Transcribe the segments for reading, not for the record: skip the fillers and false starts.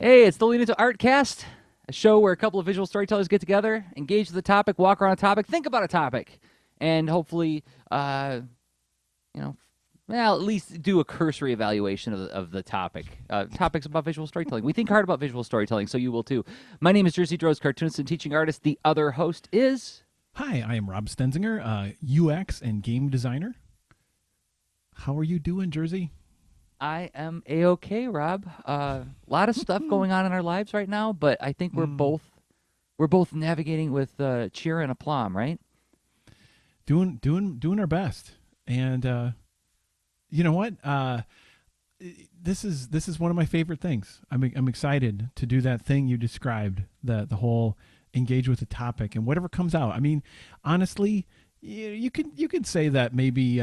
Hey, it's the Lean Into Artcast, a show where a couple of visual storytellers get together, engage with a topic, walk around a topic, think about a topic, and hopefully, you know, well, at least do a cursory evaluation of the topic. Topics about visual storytelling. We think hard about visual storytelling, so you will too. My name is Jerzy Droz, cartoonist and teaching artist. The other host is. Hi, I am Rob Stenzinger, UX and game designer. How are you doing, Jersey? I am a-okay, Rob. A lot of stuff going on in our lives right now, but I think we're both navigating with cheer and aplomb, right? Doing our best. And you know what? This is one of my favorite things. I'm excited to do that thing you described, the whole engage with the topic and whatever comes out. I mean, honestly, you could say that maybe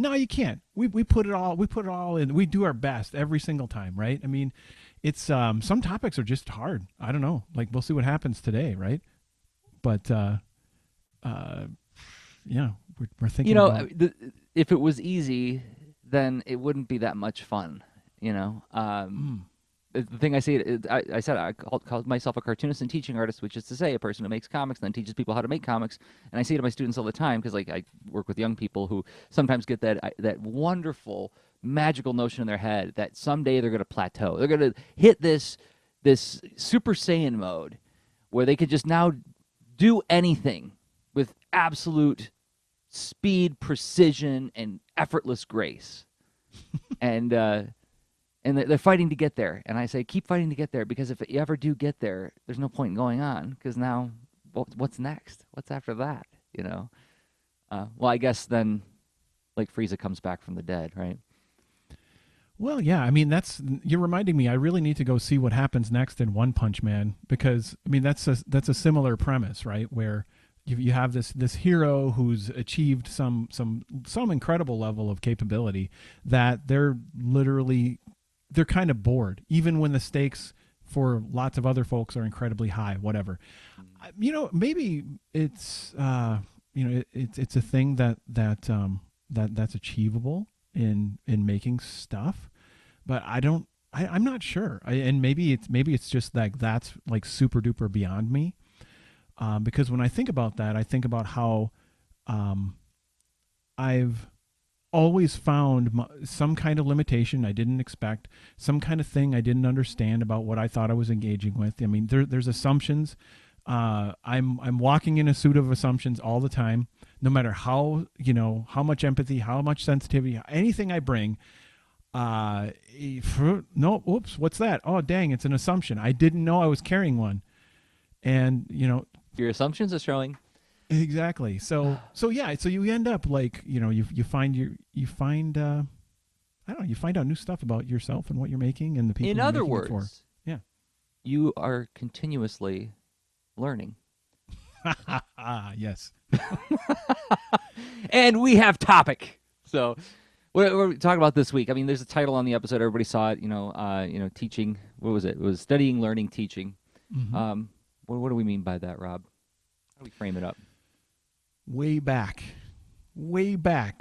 no, you can't. We put it all in. We do our best every single time, right? I mean, it's some topics are just hard. I don't know. Like we'll see what happens today, right? But yeah, we're You thinking know, about. if it was easy, then it wouldn't be that much fun. Mm, The thing I say, I said I called myself a cartoonist and teaching artist, which is to say a person who makes comics and then teaches people how to make comics. And I say to my students all the time, because like I work with young people who sometimes get that wonderful magical notion in their head that someday they're going to plateau. They're going to hit this Super Saiyan mode where they could just now do anything with absolute speed, precision, and effortless grace. And they're fighting to get there. And I say, keep fighting to get there, because if you ever do get there, there's no point in going on, because now, what's next? What's after that? Well, I guess then, like Frieza comes back from the dead, right? well, yeah. I mean, you're reminding me. I really need to go see what happens next in One Punch Man because I mean that's a similar premise, right? Where you have this hero who's achieved some incredible level of capability that they're kind of bored, even when the stakes for lots of other folks are incredibly high. Whatever, maybe it's it's a thing that's achievable in making stuff, but I don't. I'm not sure, and maybe it's just like that's like super duper beyond me. Because when I think about that, I think about how um, I've always found some kind of limitation I didn't expect, some kind of thing I didn't understand about what I thought I was engaging with. I mean, there's assumptions. I'm walking in a suit of assumptions all the time, no matter how much empathy, how much sensitivity, anything I bring. No, oops, what's that? Oh, dang, it's an assumption. I didn't know I was carrying one, and Your assumptions are showing. exactly. So yeah. So you end up like you find I don't know, you find out new stuff about yourself and what you're making and the In people you're other making it for. words, Yeah. you are continuously learning. Yes. And we have topic. So, what are we talking about this week? I mean, there's a title on the episode. Everybody saw it. Teaching. What was it? It was studying, learning, teaching. Hmm. What do we mean by that, Rob? How do we frame it up? Way back,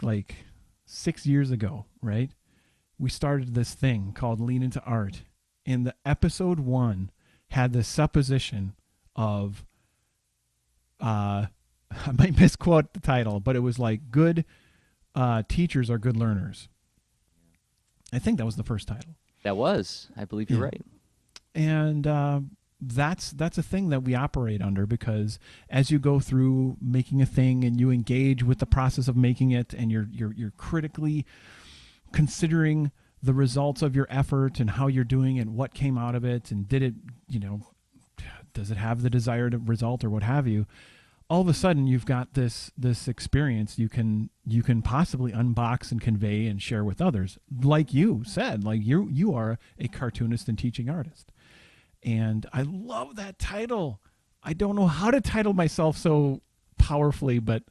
like 6 years ago, right? We started this thing called Lean Into Art, and the episode one had the supposition of I might misquote the title, but it was like good teachers are good learners. I think that was the first title. That was. I believe you're Yeah, right. and that's a thing that we operate under because as you go through making a thing and you engage with the process of making it, and you're critically considering the results of your effort and how you're doing and what came out of it, and did it, does it have the desired result or what have you. All of a sudden you've got this experience you can possibly unbox and convey and share with others, like you said, like you are a cartoonist and teaching artist, and I love that title. I don't know how to title myself so powerfully, but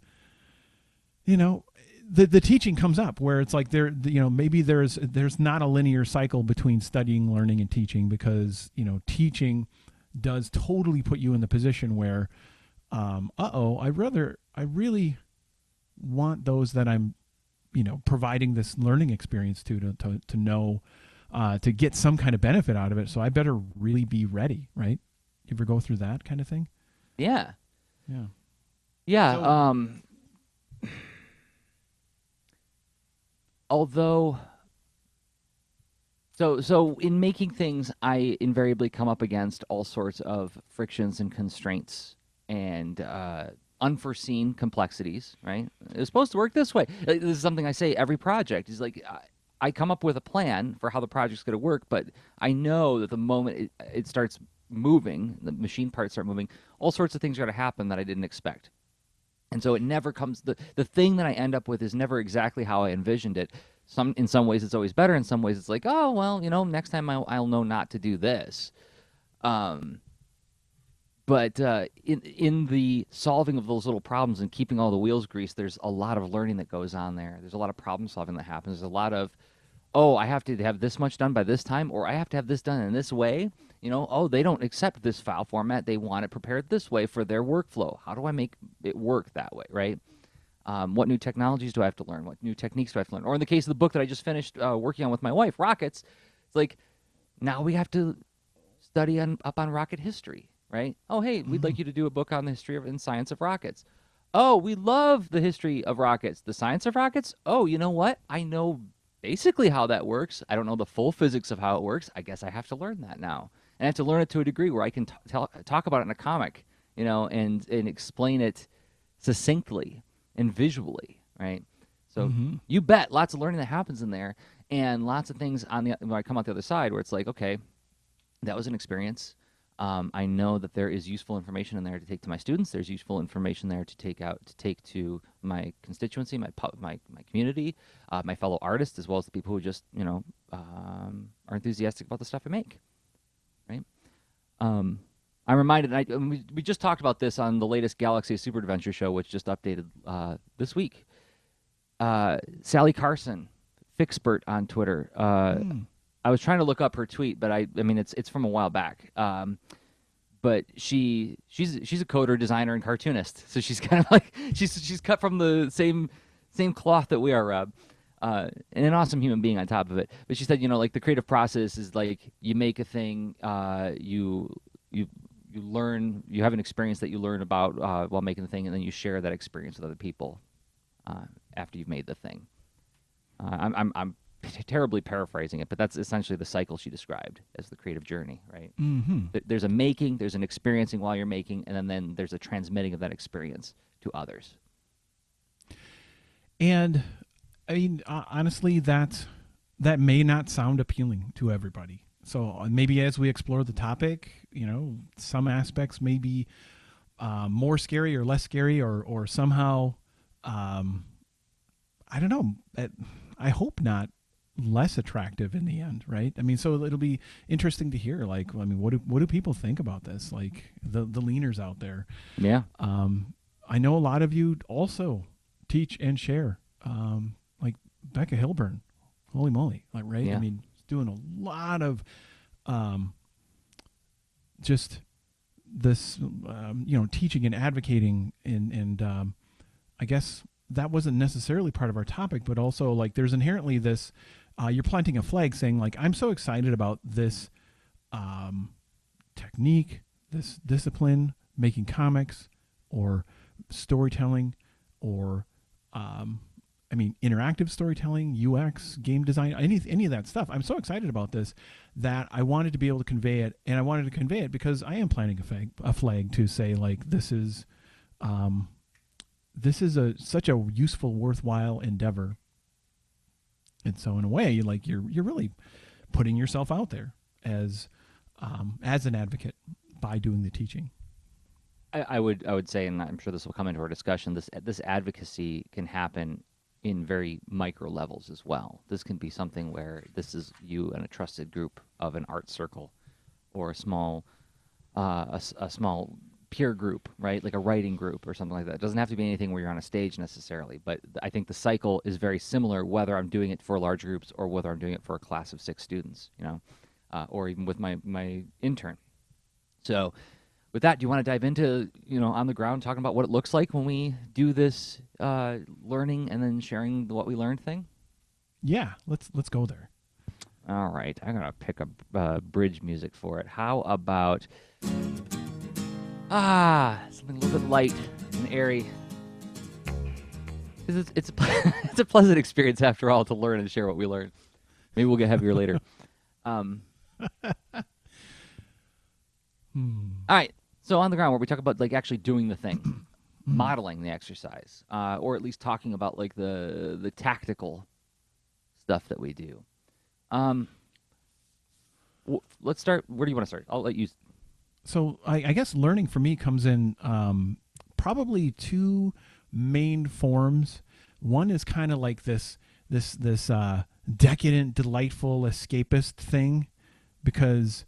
you know the teaching comes up where it's like maybe there's not a linear cycle between studying, learning, and teaching, because teaching does totally put you in the position where I really want those that I'm providing this learning experience to know to get some kind of benefit out of it. So I better really be ready, right? You ever go through that kind of thing? Yeah. Yeah. Yeah. So Although, so in making things, I invariably come up against all sorts of frictions and constraints and unforeseen complexities. Right? It's supposed to work this way. This is something I say every project. Is like I come up with a plan for how the project's going to work, but I know that the moment it starts moving, the machine parts start moving, all sorts of things are going to happen that I didn't expect. And so it never comes, the thing that I end up with is never exactly how I envisioned it. In some ways it's always better. In some ways it's like, oh well, next time I'll know not to do this. Um, but in the solving of those little problems and keeping all the wheels greased, there's a lot of learning that goes on there. There's a lot of problem solving that happens. There's a lot of, oh, I have to have this much done by this time, or I have to have this done in this way. Oh, they don't accept this file format. They want it prepared this way for their workflow. How do I make it work that way, right? What new technologies do I have to learn? What new techniques do I have to learn? Or in the case of the book that I just finished working on with my wife, Rockets, it's like now we have to study up on rocket history, right? Oh, hey, we'd like you to do a book on the history and science of rockets. Oh, we love the history of rockets. The science of rockets? Oh, you know what? I know basically how that works. I don't know the full physics of how it works. I guess I have to learn that now. And I have to learn it to a degree where I can talk about it in a comic, and explain it succinctly and visually, right? So you bet lots of learning that happens in there, and lots of things when I come out the other side where it's like, okay, that was an experience. I know that there is useful information in there to take to my students. There's useful information there to take to my constituency, my community, my fellow artists, as well as the people who just are enthusiastic about the stuff I make. Right? I'm reminded. We just talked about this on the latest Galaxy Super Adventure show, which just updated this week. Sally Carson, Fixpert on Twitter. I was trying to look up her tweet, but I mean it's from a while back. But she's a coder, designer, and cartoonist, so she's kind of like she's cut from the same cloth that we are, Rob, and an awesome human being on top of it. But she said, like the creative process is like you make a thing, you learn, you have an experience that you learn about while making the thing, and then you share that experience with other people after you've made the thing. I'm terribly paraphrasing it, but that's essentially the cycle she described as the creative journey, right? There's a making, there's an experiencing while you're making, and then there's a transmitting of that experience to others. And I mean, honestly, that may not sound appealing to everybody. So maybe as we explore the topic, some aspects may be more scary or less scary, or somehow, I don't know. I hope not less attractive in the end, right? I mean, so it'll be interesting to hear. Like, I mean, what do people think about this? Like the leaners out there. Yeah. I know a lot of you also teach and share. Like Becca Hilburn, holy moly, like right? Yeah. I mean, doing a lot of just this, teaching and advocating, and I guess that wasn't necessarily part of our topic, but also like there's inherently this, you're planting a flag saying like, I'm so excited about this technique, this discipline, making comics or storytelling or, interactive storytelling, UX, game design, any of that stuff. I'm so excited about this that I wanted to be able to convey it, and I wanted to convey it because I am planting a flag to say like, this is such a useful, worthwhile endeavor. And so in a way, you're really putting yourself out there as an advocate by doing the teaching. I would say, and I'm sure this will come into our discussion, this advocacy can happen in very micro levels as well. This can be something where this is you and a trusted group of an art circle, or a small peer group, right? Like a writing group or something like that. It doesn't have to be anything where you're on a stage necessarily, but I think the cycle is very similar whether I'm doing it for large groups or whether I'm doing it for a class of 6 students, or even with my intern. So with that, do you want to dive into, on the ground, talking about what it looks like when we do this learning and then sharing what we learned thing? Yeah, let's go there. All right, I'm gonna pick a bridge music for it. How about something a little bit light and airy? 'Cause it's it's a pleasant experience after all to learn and share what we learn. Maybe we'll get heavier later. Um, all right. So on the ground, where we talk about like actually doing the thing, modeling the exercise, or at least talking about like the tactical stuff that we do. Um, let's start. Where do you want to start? I'll let you. So I guess learning for me comes in probably two main forms. One is kind of like this decadent, delightful, escapist thing, because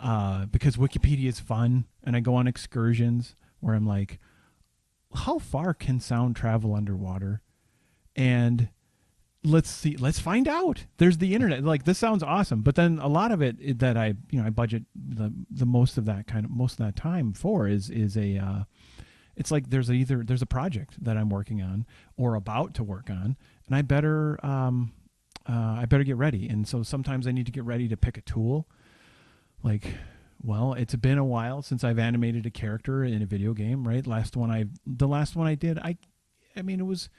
Wikipedia is fun, and I go on excursions where I'm like, how far can sound travel underwater? And let's find out. There's the internet. Like, this sounds awesome, but then a lot of it that I budget the most of that time for is a it's like there's a project that I'm working on or about to work on, and I better get ready. And so sometimes I need to get ready to pick a tool. Like, well, it's been a while since I've animated a character in a video game, right? The last one I did, I mean, it was,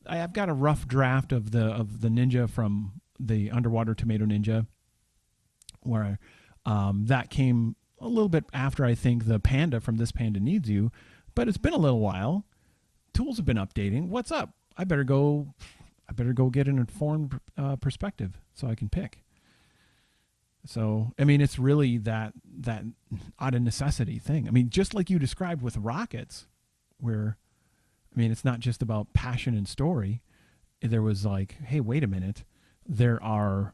I've got a rough draft of the ninja from the Underwater Tomato Ninja, where that came a little bit after, I think, the panda from This Panda Needs You, but it's been a little while. Tools have been updating. What's up? I better go get an informed perspective so I can pick. So, I mean, it's really that out of necessity thing. I mean, just like you described with rockets, where, I mean, it's not just about passion and story. There was like, hey, wait a minute. There's a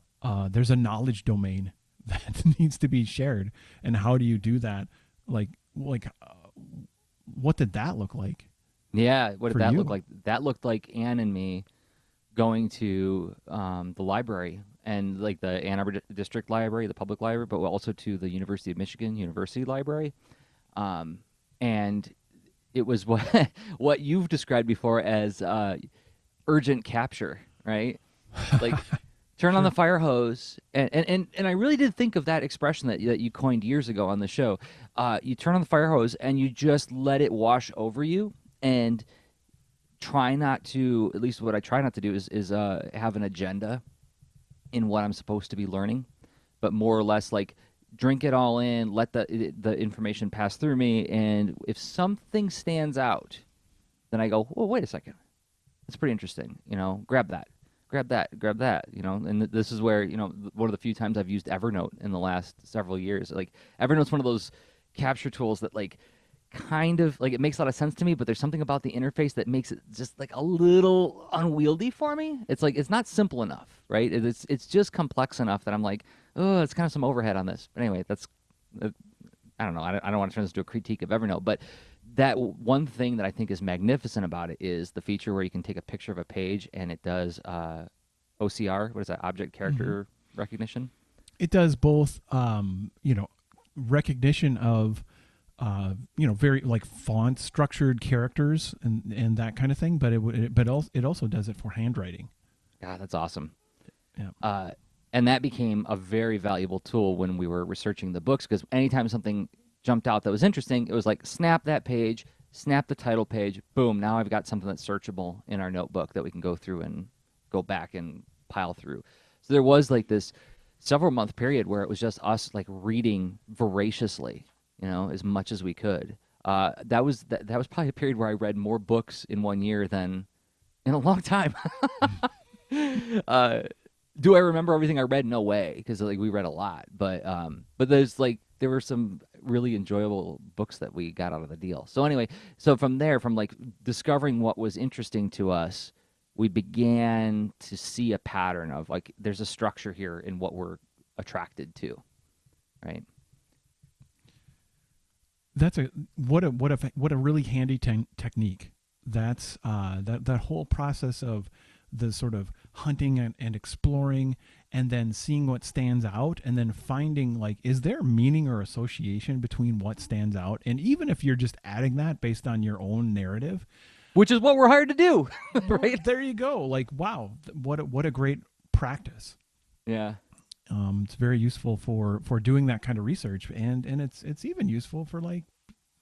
knowledge domain that needs to be shared. And how do you do that? What did that look like? Yeah, what did that you? look like? That looked like Anne and me going to the library, and like the Ann Arbor District Library, the public library, but also to the University of Michigan University Library. And it was what you've described before as urgent capture, right? Like, turn on the fire hose, and I really did think of that expression that you coined years ago on the show. You turn on the fire hose and you just let it wash over you, and try not to. At least what I try not to do is have an agenda in what I'm supposed to be learning, but more or less like drink it all in, let the information pass through me, and if something stands out, then I go, well, wait a second, that's pretty interesting. Grab that, grab that, grab that. And this is where one of the few times I've used Evernote in the last several years. Like, Evernote's one of those capture tools that like kind of like, it makes a lot of sense to me, but there's something about the interface that makes it just like a little unwieldy for me. It's like, it's not simple enough, right? It's just complex enough that I'm like, oh, it's kind of some overhead on this. But anyway, that's I don't know. I don't want to turn this into a critique of Evernote, but that one thing that I think is magnificent about it is the feature where you can take a picture of a page and it does OCR. What is that? Object character recognition. It does both, recognition of very like font structured characters and that kind of thing, but it also does it for handwriting. God, that's awesome. Yeah. And that became a very valuable tool when we were researching the books, because anytime something jumped out that was interesting, it was like, snap that page, snap the title page, boom, now I've got something that's searchable in our notebook that we can go through and go back and pile through. So there was like this several month period where it was just us like reading voraciously, as much as we could. That was probably a period where I read more books in 1 year than in a long time. Do I remember everything I read? No way, because like we read a lot. But there were some really enjoyable books that we got out of the deal. So anyway, from there, from like discovering what was interesting to us, we began to see a pattern of like, there's a structure here in what we're attracted to, right? That's what a really handy technique. That's that whole process of the sort of hunting and exploring, and then seeing what stands out, and then finding like, is there meaning or association between what stands out? And even if you're just adding that based on your own narrative, which is what we're hired to do, right? There you go. Like, wow, what a great practice. Yeah. It's very useful for doing that kind of research, and it's even useful for like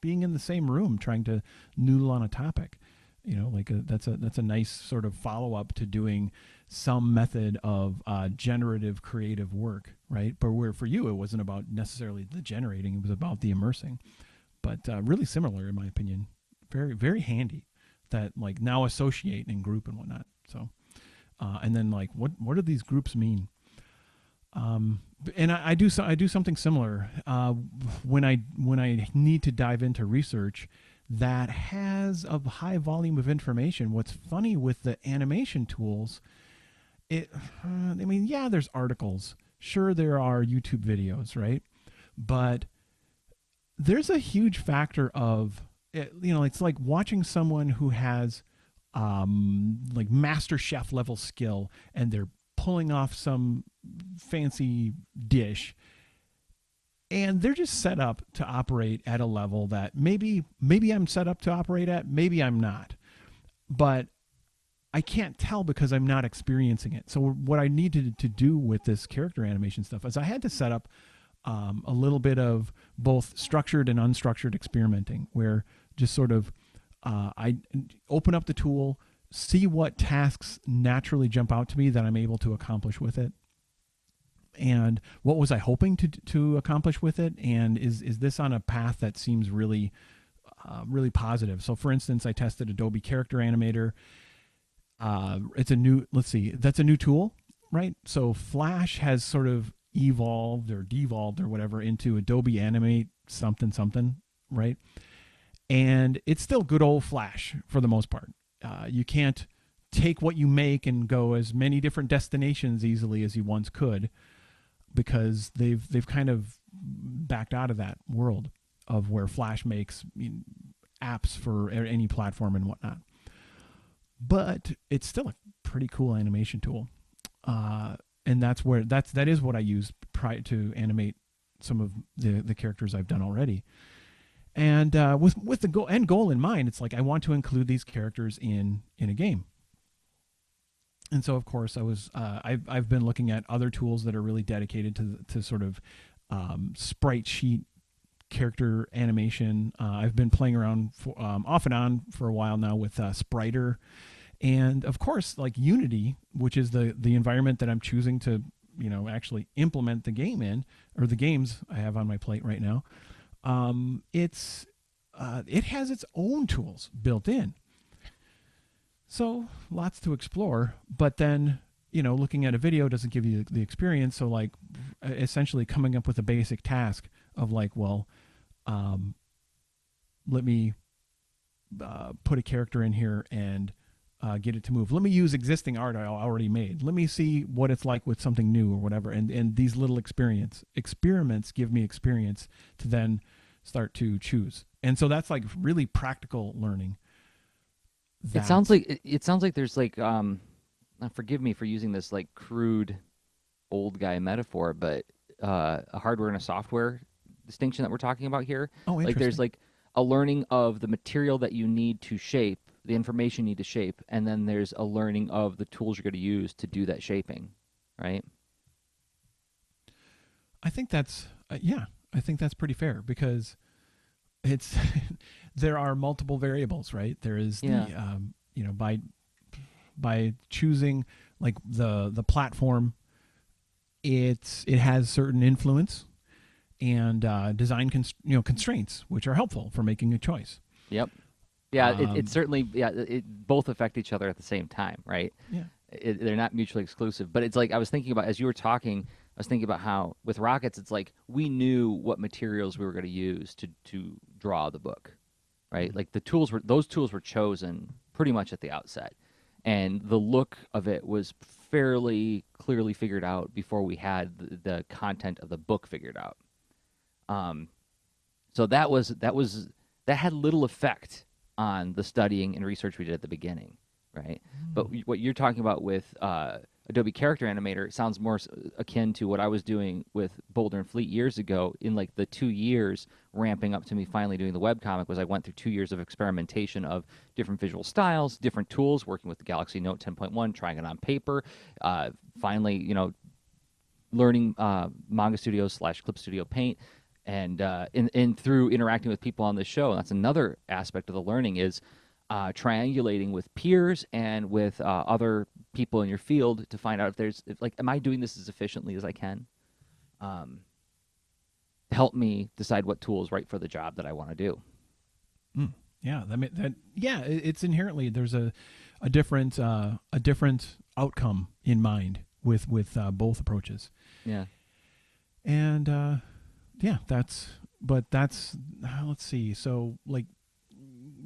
being in the same room trying to noodle on a topic. Like that's a nice sort of follow up to doing some method of generative creative work, right? But where for you it wasn't about necessarily the generating; it was about the immersing. But really similar in my opinion. Very very handy. That like now associate and group and whatnot. So and then like what do these groups mean? And I do something similar when I need to dive into research that has a high volume of information. What's funny with the animation tools, I mean, yeah, there's articles, sure there are YouTube videos, right? But there's a huge factor of it's like watching someone who has like master chef level skill and they're pulling off some fancy dish and they're just set up to operate at a level that maybe I'm set up to operate at, maybe I'm not, but I can't tell because I'm not experiencing it. So what I needed to do with this character animation stuff is I had to set up a little bit of both structured and unstructured experimenting, where just sort of I open up the tool, see what tasks naturally jump out to me that I'm able to accomplish with it, and what was I hoping to accomplish with it, and is this on a path that seems really really positive. So for instance, I tested Adobe Character Animator. It's a new, let's see, that's a new tool, right? So Flash has sort of evolved or devolved or whatever into Adobe Animate something something, right? And it's still good old Flash for the most part. You can't take what you make and go as many different destinations easily as you once could, because they've kind of backed out of that world of where Flash makes apps for any platform and whatnot. But it's still a pretty cool animation tool, and that is what I use prior to animate some of the characters I've done already. And with the end goal in mind, it's like I want to include these characters in a game. And so, of course, I've been looking at other tools that are really dedicated to sort of sprite sheet character animation. I've been playing around off and on for a while now with Spriter, and of course, like Unity, which is the environment that I'm choosing to actually implement the game in, or the games I have on my plate right now. It has its own tools built in. So lots to explore, but then, looking at a video doesn't give you the experience. So like essentially coming up with a basic task of like, well, let me put a character in here and get it to move. Let me use existing art I already made. Let me see what it's like with something new or whatever. And these little experiments give me experience to then start to choose. And so that's like really practical learning. It sounds like there's like forgive me for using this like crude old guy metaphor, but a hardware and a software distinction that we're talking about here. Oh, interesting. Like there's like a learning of the material that you need to shape, the information you need to shape, and then there's a learning of the tools you're going to use to do that shaping, right? I think that's I think that's pretty fair, because it's there are multiple variables, right? There is the by choosing like the platform, it has certain influence and design constraints, which are helpful for making a choice. Yep. Yeah, it certainly, it both affect each other at the same time, right? Yeah. They're not mutually exclusive. But it's like I was thinking about, as you were talking, I was thinking about how with Rockets, it's like we knew what materials we were going to use to draw the book, right? Mm-hmm. Like those tools were chosen pretty much at the outset. And the look of it was fairly clearly figured out before we had the content of the book figured out. So that had little effect on the studying and research we did at the beginning, right? But what you're talking about with Adobe Character Animator sounds more akin to what I was doing with Boulder and Fleet years ago. In like the 2 years ramping up to me finally doing the webcomic, was I went through 2 years of experimentation of different visual styles, different tools, working with the Galaxy Note 10.1, trying it on paper. Finally, learning Manga Studio / Clip Studio Paint, and in through interacting with people on the show. And that's another aspect of the learning is triangulating with peers and with other people in your field to find out if like, am I doing this as efficiently as I can? Help me decide what tool is right for the job that I want to do. Yeah, it's inherently there's a different outcome in mind with both approaches. Yeah. And let's see. So like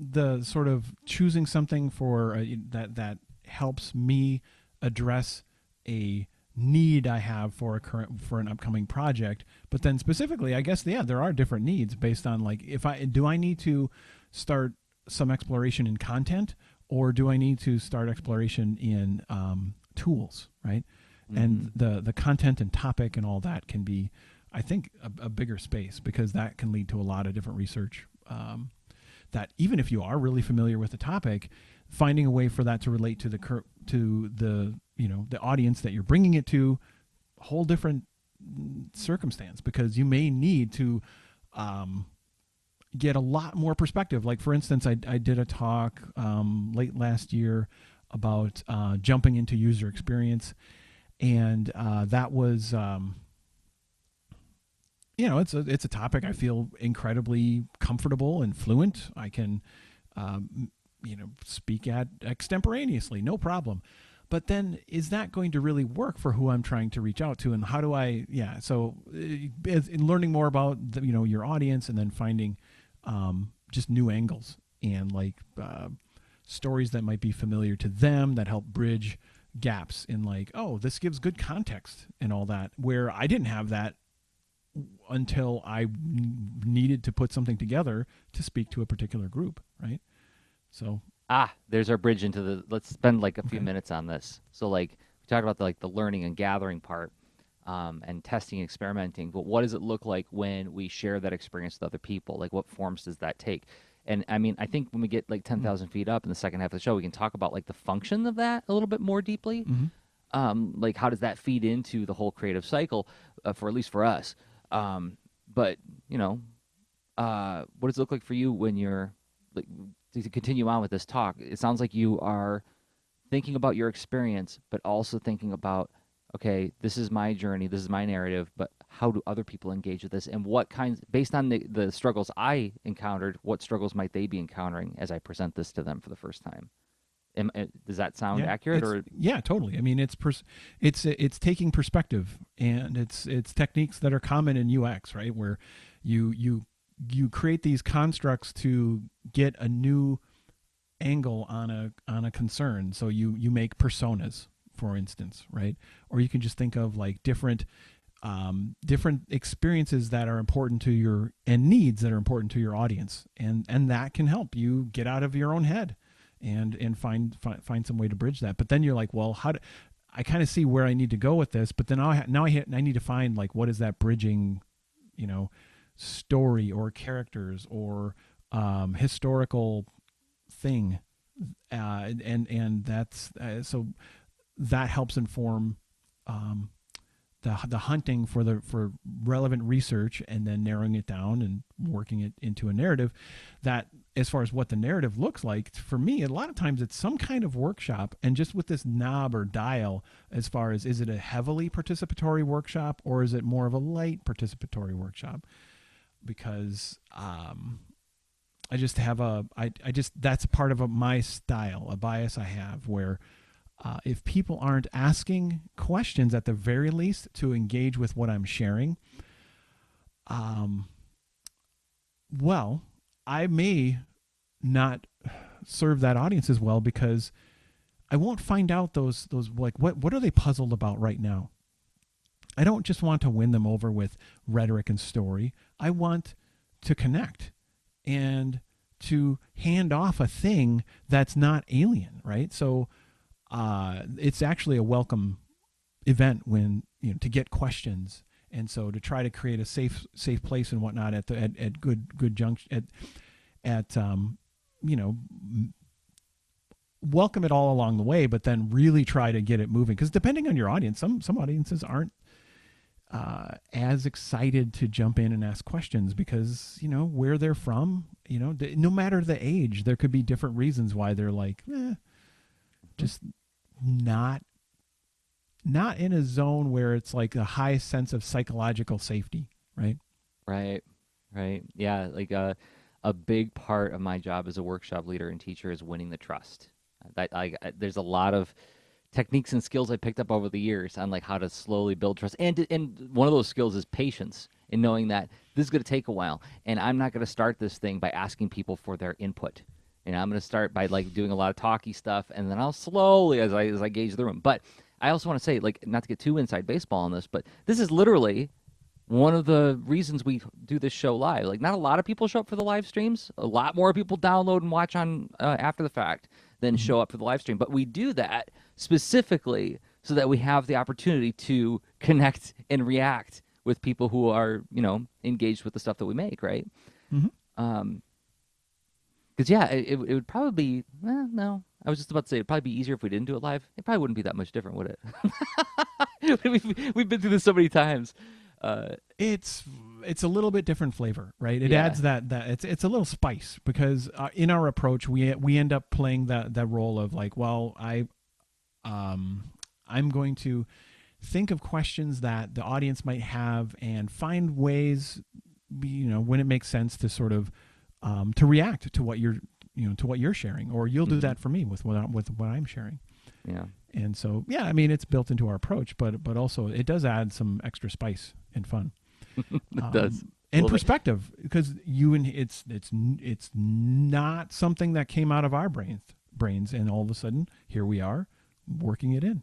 the sort of choosing something for that helps me address a need I have for an upcoming project, but then specifically, I guess, there are different needs based on like, do I need to start some exploration in content, or do I need to start exploration in tools, right? Mm-hmm. And the content and topic and all that can be, I think, a bigger space, because that can lead to a lot of different research. That even if you are really familiar with the topic, finding a way for that to relate to the audience that you're bringing it to, a whole different circumstance, because you may need to get a lot more perspective. Like, for instance, I did a talk late last year about jumping into user experience, and that was it's a topic I feel incredibly comfortable and fluent. I can speak at extemporaneously, no problem. But then, is that going to really work for who I'm trying to reach out to? And how do I, so in learning more about your audience, and then finding just new angles and like stories that might be familiar to them that help bridge gaps in like, oh, this gives good context and all that, where I didn't have that until I needed to put something together to speak to a particular group, right? So there's our bridge into let's spend like a few minutes on this. So like, we talked about the learning and gathering part, and testing, experimenting, but what does it look like when we share that experience with other people? Like, what forms does that take? And I mean, I think when we get like 10,000 feet up in the second half of the show, we can talk about like the function of that a little bit more deeply. Mm-hmm. Like, how does that feed into the whole creative cycle, for at least for us? But what does it look like for you when you're like, to continue on with this talk? It sounds like you are thinking about your experience, but also thinking about, okay, this is my journey, this is my narrative, but how do other people engage with this? And what kinds, based on the struggles I encountered, what struggles might they be encountering as I present this to them for the first time? Does that sound accurate? Or yeah, totally. I mean, it's taking perspective, and it's techniques that are common in UX, right? Where you create these constructs to get a new angle on a concern. So you make personas, for instance, right? Or you can just think of like different experiences that are important to your, and needs that are important to your audience, and that can help you get out of your own head and find some way to bridge that. But then you're like, well, I kind of see where I need to go with this, but then I need to find like, what is that bridging, story or characters or historical thing, and that's so that helps inform the hunting for relevant research, and then narrowing it down and working it into a narrative. That, as far as what the narrative looks like, for me, a lot of times it's some kind of workshop, and just with this knob or dial, as far as, is it a heavily participatory workshop, or is it more of a light participatory workshop? Because I just have that's part of my style, a bias I have, where if people aren't asking questions at the very least to engage with what I'm sharing, well, I may not serve that audience as well, because I won't find out those like, what are they puzzled about right now? I don't just want to win them over with rhetoric and story. I want to connect and to hand off a thing that's not alien, right? So it's actually a welcome event when, to get questions, and so to try to create a safe place and whatnot at good junction at welcome it all along the way, but then really try to get it moving, because depending on your audience, some audiences aren't as excited to jump in and ask questions because where they're from. No matter the age, there could be different reasons why they're like, just not in a zone where it's like a high sense of psychological safety, right? Right. Right. Yeah. Like a big part of my job as a workshop leader and teacher is winning the trust. There's a lot of techniques and skills I picked up over the years on like how to slowly build trust. And one of those skills is patience in knowing that this is going to take a while, and I'm not going to start this thing by asking people for their input. I'm going to start by like doing a lot of talky stuff, and then I'll slowly as I gauge the room. But I also want to say, like, not to get too inside baseball on this, but this is literally one of the reasons we do this show live. Like, not a lot of people show up for the live streams. A lot more people download and watch on after the fact than show up for the live stream. But we do that specifically so that we have the opportunity to connect and react with people who are, engaged with the stuff that we make, right? Mm-hmm. Because yeah, it would probably be, well, no. I was just about to say it'd probably be easier if we didn't do it live. It probably wouldn't be that much different, would it? We've been through this so many times. It's a little bit different flavor, right? It Yeah. adds that it's a little spice because in our approach we end up playing that role of like, well, I'm going to think of questions that the audience might have and find ways, when it makes sense to sort of to react to what you're sharing, or you'll do that for me with what I'm sharing. Yeah. And so, yeah, I mean, it's built into our approach, but also it does add some extra spice and fun. It does. And perspective, because it's not something that came out of our brains, and all of a sudden here we are working it in,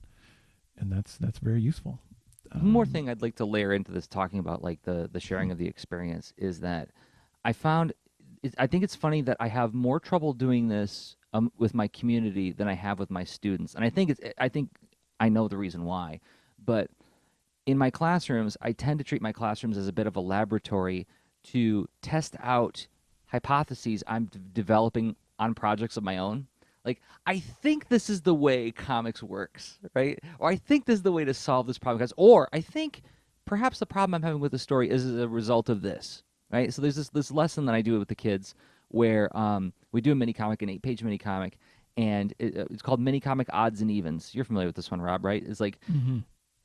and that's very useful. One more thing I'd like to layer into this, talking about like the sharing of the experience, is that I found, I think it's funny that I have more trouble doing this with my community than I have with my students, and I think I know the reason why, but in my classrooms, I tend to treat my classrooms as a bit of a laboratory to test out hypotheses I'm developing on projects of my own. Like, I think this is the way comics works, right? Or I think this is the way to solve this problem. Or I think perhaps the problem I'm having with the story is as a result of this, right? So there's this lesson that I do with the kids where we do a mini comic, an 8-page mini comic, and it's called Mini Comic Odds and Evens. You're familiar with this one, Rob, right? It's like,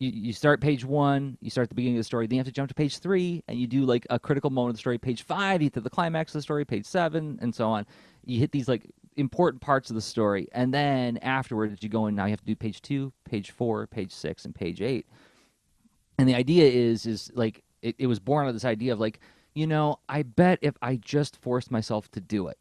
you start page 1, you start at the beginning of the story, then you have to jump to page 3, and you do like a critical moment of the story. Page 5, you get to the climax of the story. Page 7, and so on. You hit these like important parts of the story, and then afterwards you go in. Now you have to do page 2, page 4, page 6, and page 8. And the idea is like it was born out of this idea of like, I bet if I just forced myself to do it,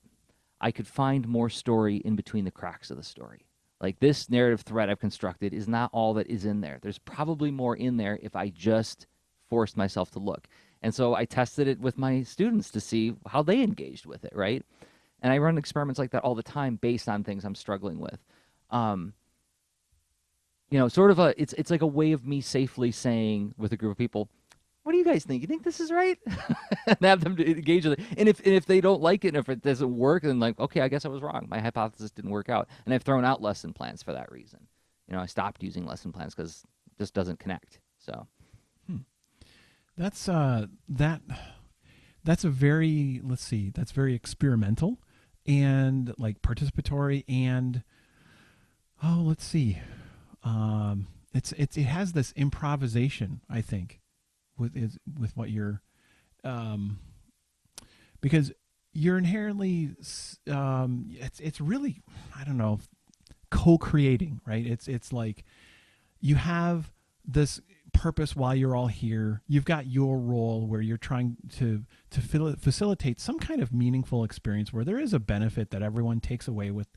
I could find more story in between the cracks of the story. Like, this narrative thread I've constructed is not all that is in there. There's probably more in there if I just forced myself to look. And so I tested it with my students to see how they engaged with it, right? And I run experiments like that all the time based on things I'm struggling with. Sort of it's like a way of me safely saying with a group of people, what do you guys think? You think this is right? And have them to engage with it. And if they don't like it, and if it doesn't work, then like, okay, I guess I was wrong. My hypothesis didn't work out. And I've thrown out lesson plans for that reason. I stopped using lesson plans because it just doesn't connect. So that's that's a very, that's very experimental and like participatory, and it has this improvisation, I think, with what you're, because you're inherently, it's really, I don't know, co-creating, right? It's like you have this purpose while you're all here. You've got your role where you're trying to facilitate some kind of meaningful experience where there is a benefit that everyone takes away with.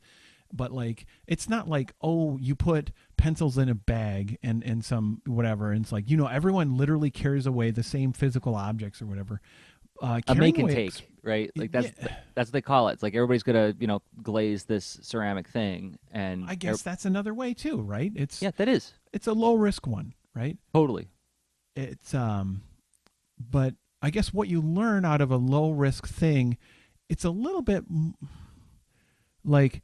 But like, it's not like, oh, you put pencils in a bag and some whatever, and it's like, everyone literally carries away the same physical objects or whatever. a make and take, right? Like that's what they call it. It's like everybody's gonna glaze this ceramic thing, and I guess that's another way too, right? That is. It's a low risk one, right? Totally. It's but I guess what you learn out of a low risk thing, it's a little bit like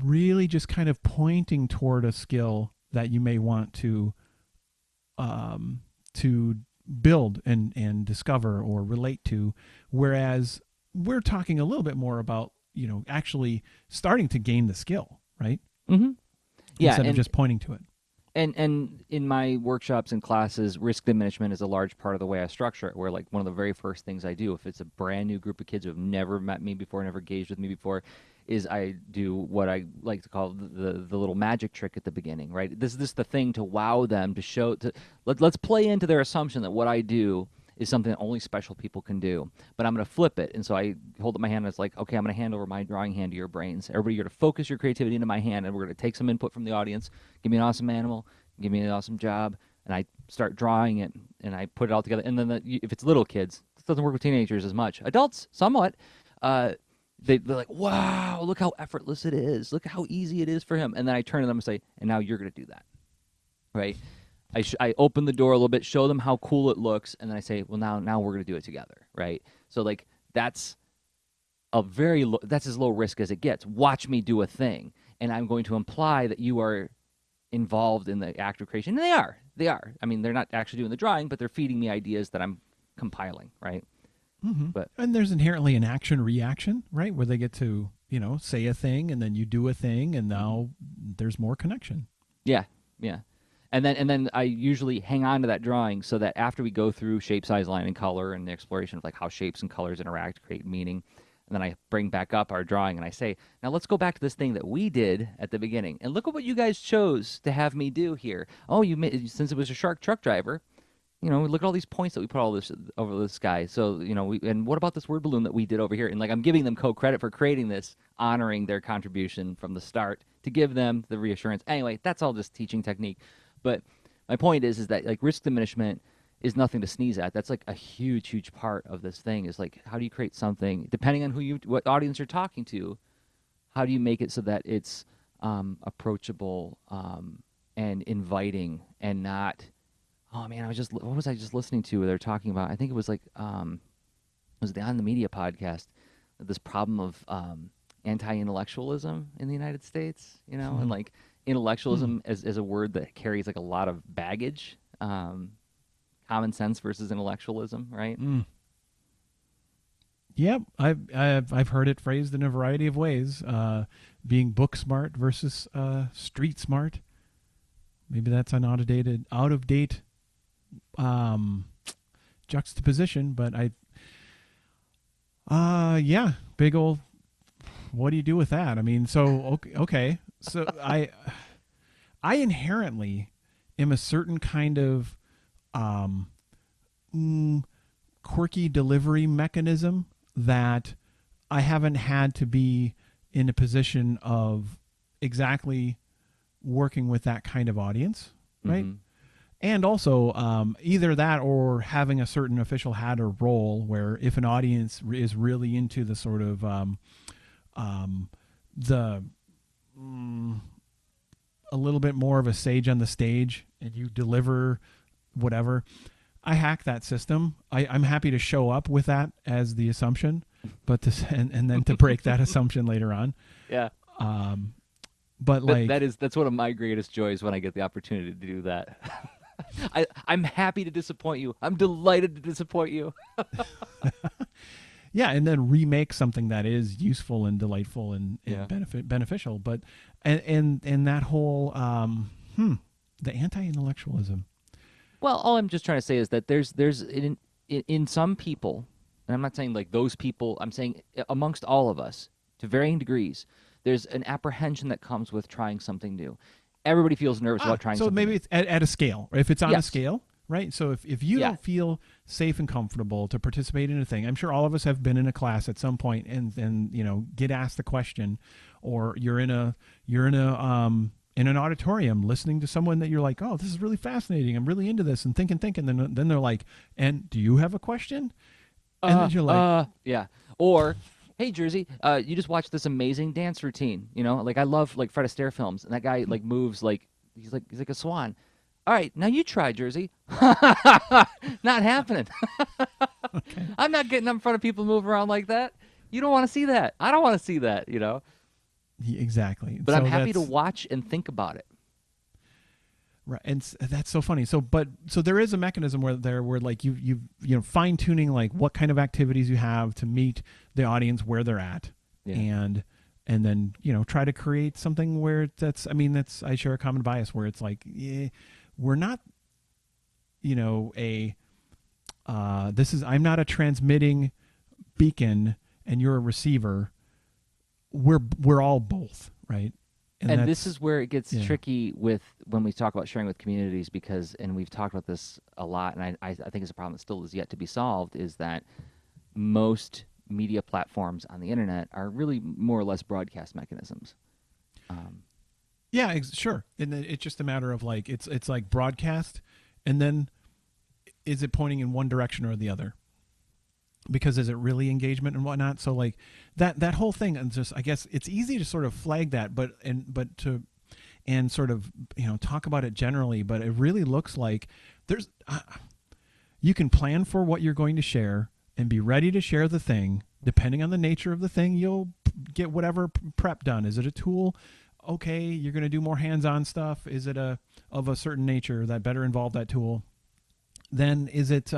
really just kind of pointing toward a skill that you may want to to build and discover or relate to, whereas we're talking a little bit more about, actually starting to gain the skill, right? Mm-hmm. Yeah, instead of just pointing to it. And in my workshops and classes, risk diminishment is a large part of the way I structure it, where like one of the very first things I do, if it's a brand new group of kids who have never met me before, never engaged with me before, is I do what I like to call the little magic trick at the beginning, right? This is the thing to wow them, to show, let's play into their assumption that what I do is something that only special people can do. But I'm going to flip it. And so I hold up my hand and it's like, okay, I'm going to hand over my drawing hand to your brains. Everybody, you're going to focus your creativity into my hand, and we're going to take some input from the audience. Give me an awesome animal. Give me an awesome job. And I start drawing it, and I put it all together. And then if it's little kids, this doesn't work with teenagers as much. Adults, somewhat. They're like, wow, look how effortless it is. Look how easy it is for him. And then I turn to them and say, and now you're going to do that, right? I open the door a little bit, show them how cool it looks, and then I say, well, now we're going to do it together, right? So like that's that's as low risk as it gets. Watch me do a thing, and I'm going to imply that you are involved in the act of creation. And they are. I mean, they're not actually doing the drawing, but they're feeding me ideas that I'm compiling, right? Mm-hmm. But and there's inherently an action reaction, right, where they get to say a thing, and then you do a thing, and now there's more connection. Yeah. And then I usually hang on to that drawing so that after we go through shape, size, line, and color, and the exploration of like how shapes and colors interact, create meaning, and then I bring back up our drawing and I say, now let's go back to this thing that we did at the beginning, and look at what you guys chose to have me do here. Oh, since it was a shark truck driver, look at all these points that we put all this over the sky. So and what about this word balloon that we did over here? And like I'm giving them co-credit for creating this, honoring their contribution from the start to give them the reassurance. Anyway, that's all just teaching technique. But my point is that like risk diminishment is nothing to sneeze at. That's like a huge part of this thing, is like, how do you create something, depending on what audience you're talking to, how do you make it so that it's approachable and inviting, and not, oh man, what was I just listening to where they're talking about? I think it was like, it was the On the Media podcast, this problem of anti-intellectualism in the United States, Mm-hmm. and like intellectualism as a word that carries like a lot of baggage, common sense versus intellectualism, right? Yep, I've heard it phrased in a variety of ways, being book smart versus street smart. Maybe that's an out of date juxtaposition, but big old. What do you do with that? I mean, so okay. So I inherently am a certain kind of quirky delivery mechanism that I haven't had to be in a position of exactly working with that kind of audience, right? Mm-hmm. And also either that or having a certain official hat or role where if an audience is really into the sort of a little bit more of a sage on the stage, and you deliver whatever, I hack that system. I'm happy to show up with that as the assumption, but and then to break that assumption later on. Yeah. But like that's one of my greatest joys when I get the opportunity to do that. I'm happy to disappoint you. I'm delighted to disappoint you. Yeah, and then remake something that is useful and delightful and beneficial. But and that whole the anti-intellectualism. Well, all I'm just trying to say is that there's in some people, and I'm not saying like those people, I'm saying amongst all of us to varying degrees, there's an apprehension that comes with trying something new. Everybody feels nervous about trying something new. So maybe it's at a scale. If it's on a scale, right? So if you don't feel safe and comfortable to participate in a thing, I'm sure all of us have been in a class at some point and get asked the question, or you're in an auditorium listening to someone that you're like, oh, this is really fascinating. I'm really into this, and thinking. Then they're like, and do you have a question? And then you're like, yeah. Or, hey, Jerzy, you just watched this amazing dance routine. Like I love like Fred Astaire films, and that guy like moves like he's like a swan. All right, now you try, Jerzy. Not happening. Okay. I'm not getting up in front of people moving around like that. You don't want to see that. I don't want to see that. Exactly. But I'm happy to watch and think about it. Right, and that's so funny. So, so there is a mechanism where like you fine tuning like what kind of activities you have to meet the audience where they're at, Yeah. and then try to create something where I share a common bias where it's like, we're not, I'm not a transmitting beacon and you're a receiver. We're all both, right? And this is where it gets tricky with when we talk about sharing with communities, because, and we've talked about this a lot, and I think it's a problem that still is yet to be solved, is that most media platforms on the internet are really more or less broadcast mechanisms. Sure. And then it's just a matter of like, it's like broadcast, and then is it pointing in one direction or the other? Because is it really engagement and whatnot? So like that whole thing, and just, I guess it's easy to sort of flag that, but sort of, talk about it generally, but it really looks like there's, you can plan for what you're going to share and be ready to share the thing. Depending on the nature of the thing, you'll get whatever prep done. Is it a tool? Okay, you're going to do more hands-on stuff. Is it of a certain nature that better involve that tool? Then is it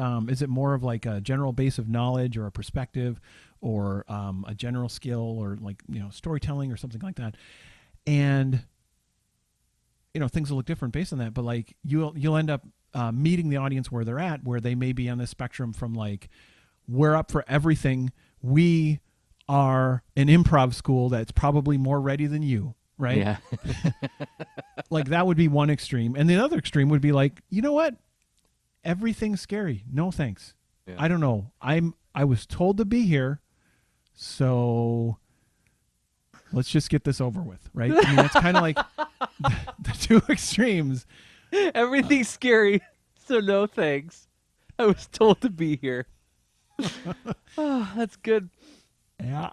more of like a general base of knowledge or a perspective or a general skill or like storytelling or something like that? And things will look different based on that. But like you'll end up meeting the audience where they're at, where they may be on the spectrum from like, we're up for everything. We are an improv school that's probably more ready than you, right? Yeah. Like that would be one extreme, and the other extreme would be like, you know what? Everything's scary. No thanks. Yeah. I don't know. I was told to be here, so let's just get this over with, right? I mean, that's kind of like the two extremes. Everything's scary, so no thanks. I was told to be here. Oh, that's good. Yeah.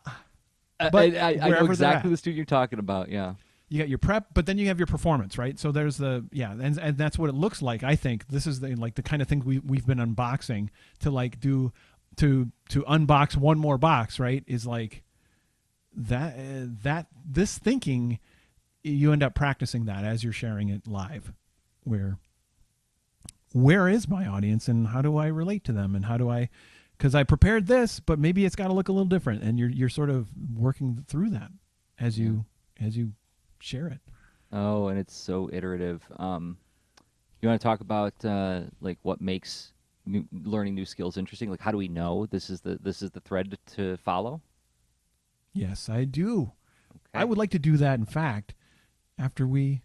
But I know exactly the student you're talking about. Yeah. You got your prep, but then you have your performance, right? So there's and that's what it looks like. I think this is the kind of thing we've been unboxing to like do to unbox one more box, right? Is like that this thinking, you end up practicing that as you're sharing it live, where is my audience and how do I relate to them and how do I, because I prepared this, but maybe it's got to look a little different, and you're sort of working through that as you share it. Oh, and it's so iterative. You want to talk about like what makes learning new skills interesting? Like, how do we know this is the thread to follow? Yes, I do. Okay. I would like to do that. In fact, after we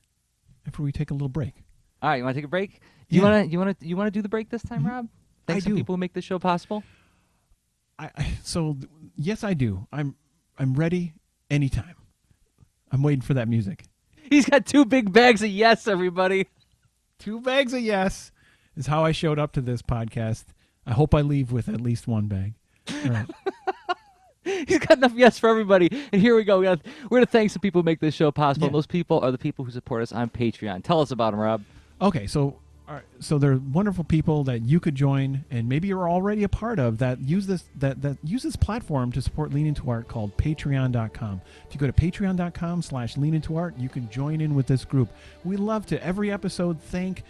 take a little break. All right, you want to take a break? You want to do the break this time, Rob? Thanks to people who make this show possible. So yes, I do. I'm ready anytime. I'm waiting for that music. He's got 2 big bags of yes, everybody. 2 bags of yes is how I showed up to this podcast. I hope I leave with at least 1 bag. All right. He's got enough yes for everybody. And here we go. We're going to thank some people who make this show possible. Yeah. And those people are the people who support us on Patreon. Tell us about them, Rob. Okay, so they're wonderful people that you could join, and maybe you're already a part of, that use this platform to support Lean Into Art, called patreon.com. If you go to patreon.com/leanintoart, you can join in with this group. We love to every episode thank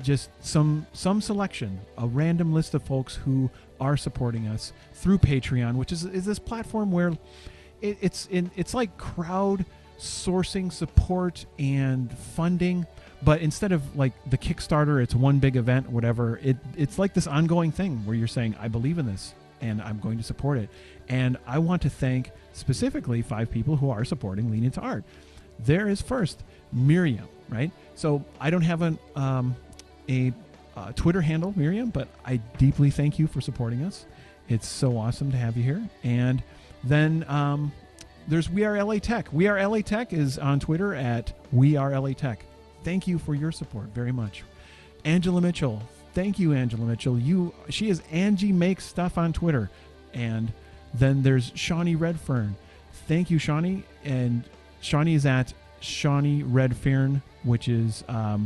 just some selection, a random list of folks who are supporting us through Patreon, which is this platform where it's like crowd sourcing support and funding. But instead of like the Kickstarter, it's one big event, whatever, it's like this ongoing thing where you're saying, I believe in this and I'm going to support it. And I want to thank specifically 5 people who are supporting Lean Into Art. There is first Miriam, right? So I don't have a Twitter handle, Miriam, but I deeply thank you for supporting us. It's so awesome to have you here. And then there's We Are LA Tech. We Are LA Tech is on Twitter at We Are LA Tech. Thank you for your support very much. Angela Mitchell. Thank you, Angela Mitchell. She is Angie Makes Stuff on Twitter. And then there's Shawnee Redfern. Thank you, Shawnee. And Shawnee is at Shawnee Redfern, which is a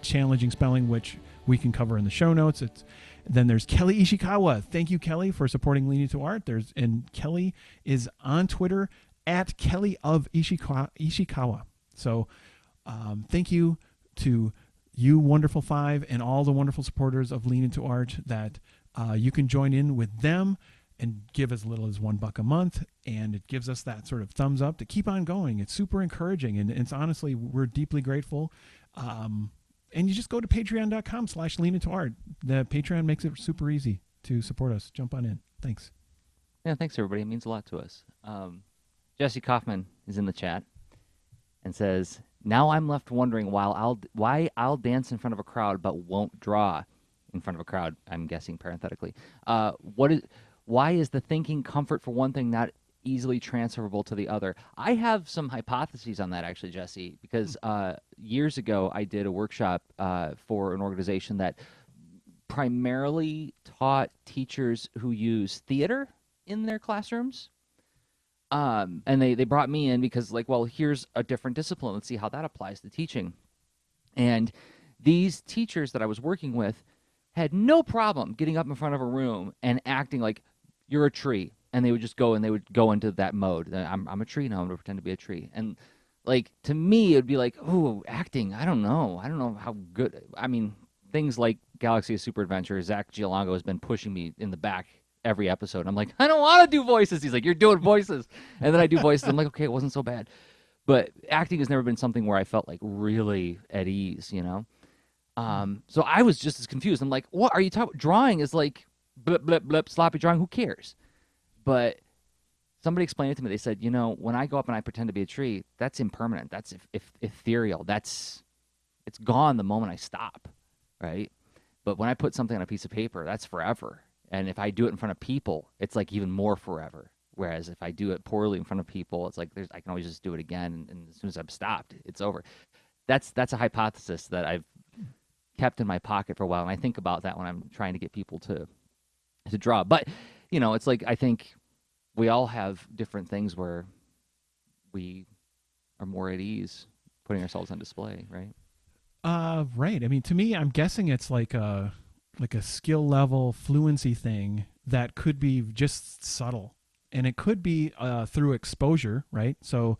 challenging spelling, which we can cover in the show notes. Then there's Kelly Ishikawa. Thank you, Kelly, for supporting Lean Into Art. And Kelly is on Twitter at Kelly of Ishikawa. So Thank you to you, Wonderful Five, and all the wonderful supporters of Lean Into Art that you can join in with them and give as little as $1 a month. And it gives us that sort of thumbs up to keep on going. It's super encouraging. And it's honestly, we're deeply grateful. And you just go to patreon.com/leanintoart. The Patreon makes it super easy to support us. Jump on in. Thanks. Yeah, thanks everybody. It means a lot to us. Jesse Kaufman is in the chat and says, "Now I'm left wondering why I'll dance in front of a crowd but won't draw in front of a crowd." I'm guessing parenthetically. Why is the thinking comfort for one thing not easily transferable to the other? I have some hypotheses on that, actually, Jesse, because years ago I did a workshop for an organization that primarily taught teachers who use theater in their classrooms. And they brought me in because, like, well, here's a different discipline. Let's see how that applies to teaching. And these teachers that I was working with had no problem getting up in front of a room and acting like you're a tree. And they would just go into that mode. I'm a tree now. I'm going to pretend to be a tree. And, like, to me, it would be like, oh, acting. I don't know how good. I mean, things like Galaxy of Super Adventure, Zach Gialongo has been pushing me in the back every episode. I'm like, I don't want to do voices. He's like, you're doing voices. And then I do voices. I'm like, okay, it wasn't so bad. But acting has never been something where I felt like really at ease, you know? So I was just as confused. I'm like, what are you talking about? Drawing is like blip, blip, blip, sloppy drawing. Who cares? But somebody explained it to me. They said, you know, when I go up and I pretend to be a tree, that's impermanent. That's ethereal. It's gone the moment I stop, right? But when I put something on a piece of paper, that's forever. And if I do it in front of people, it's like even more forever. Whereas if I do it poorly in front of people, it's like I can always just do it again. And as soon as I'm stopped, it's over. That's a hypothesis that I've kept in my pocket for a while. And I think about that when I'm trying to get people to draw. But, you know, it's like I think we all have different things where we are more at ease putting ourselves on display, right? Right. I mean, to me, I'm guessing it's like a skill level fluency thing that could be just subtle, and it could be through exposure, right? So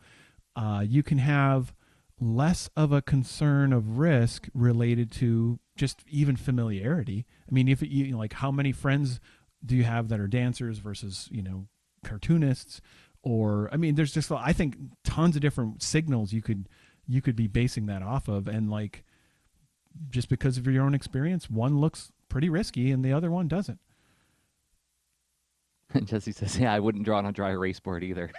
you can have less of a concern of risk related to just even familiarity. I mean, if you like, how many friends do you have that are dancers versus, you know, cartoonists? Or, I mean, there's just, I think, tons of different signals you could be basing that off of. And like, just because of your own experience, one looks pretty risky and the other one doesn't. Jesse says, yeah, I wouldn't draw on a dry erase board either.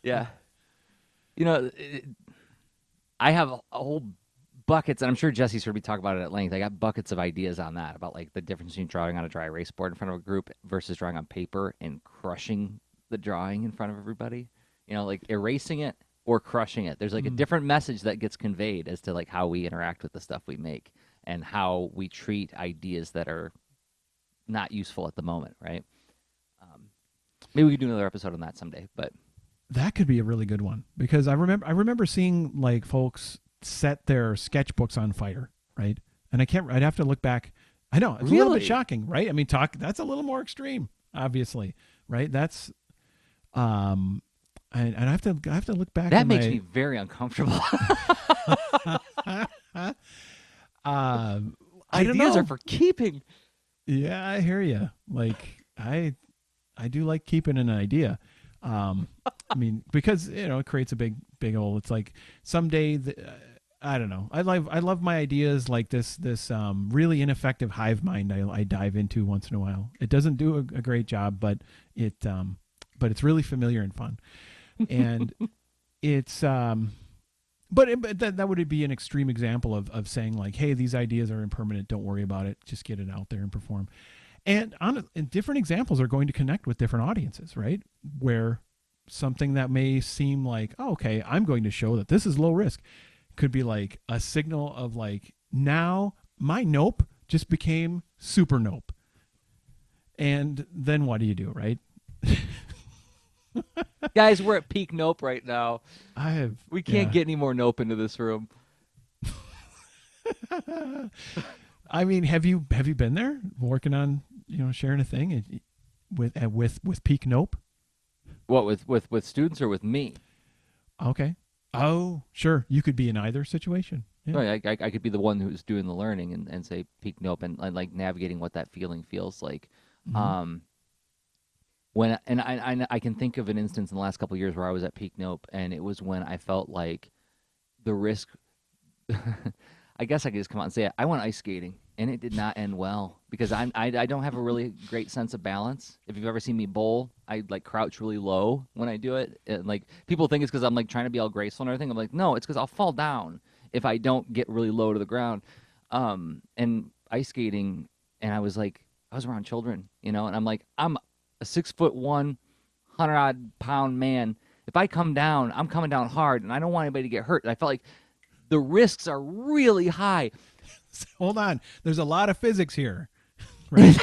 Yeah. You know, I have a whole buckets, and I'm sure Jesse's heard me talk about it at length. I got buckets of ideas on that, about like the difference between drawing on a dry erase board in front of a group versus drawing on paper and crushing the drawing in front of everybody. You know, like erasing it or crushing it. There's like a different message that gets conveyed as to like how we interact with the stuff we make and how we treat ideas that are not useful at the moment, right? Maybe we could do another episode on that someday, but that could be a really good one, because I remember seeing like folks set their sketchbooks on fire, right? And I'd have to look back. I know it's a little bit shocking, right? I mean, that's a little more extreme, obviously, right? That's and I have to look back. That makes me very uncomfortable. Ideas are for keeping. Yeah, I hear you. Like I do like keeping an idea. I mean, because, you know, it creates a big old. It's like someday, I don't know. I love my ideas like this really ineffective hive mind I dive into once in a while. It doesn't do a great job, but it's really familiar and fun, and it's but that would be an extreme example of saying like, hey, these ideas are impermanent. Don't worry about it. Just get it out there and perform. And different examples are going to connect with different audiences, right? Where something that may seem like, oh, okay, I'm going to show that this is low risk, could be like a signal of like, now my nope just became super nope. And then what do you do, right? Guys, we're at peak nope right now. We can't get any more nope into this room. I mean, have you been there working on, you know, sharing a thing with peak nope? What, with students or with me? Okay. Oh, sure. You could be in either situation. Yeah. Right, I could be the one who's doing the learning and say peak nope and like navigating what that feeling feels like. Hmm. Um, when and I can think of an instance in the last couple of years where I was at peak nope, and it was when I felt like the risk. I guess I could just come out and say it. I went ice skating, and it did not end well because I don't have a really great sense of balance. If you've ever seen me bowl, I like crouch really low when I do it. And like people think it's because I'm like trying to be all graceful and everything. I'm like, no, it's because I'll fall down if I don't get really low to the ground. And ice skating, and I was around children, and I'm like, I'm a 6'1", 100-odd-pound man. If I come down, I'm coming down hard, and I don't want anybody to get hurt. And I felt like the risks are really high. Hold on. There's a lot of physics here, right?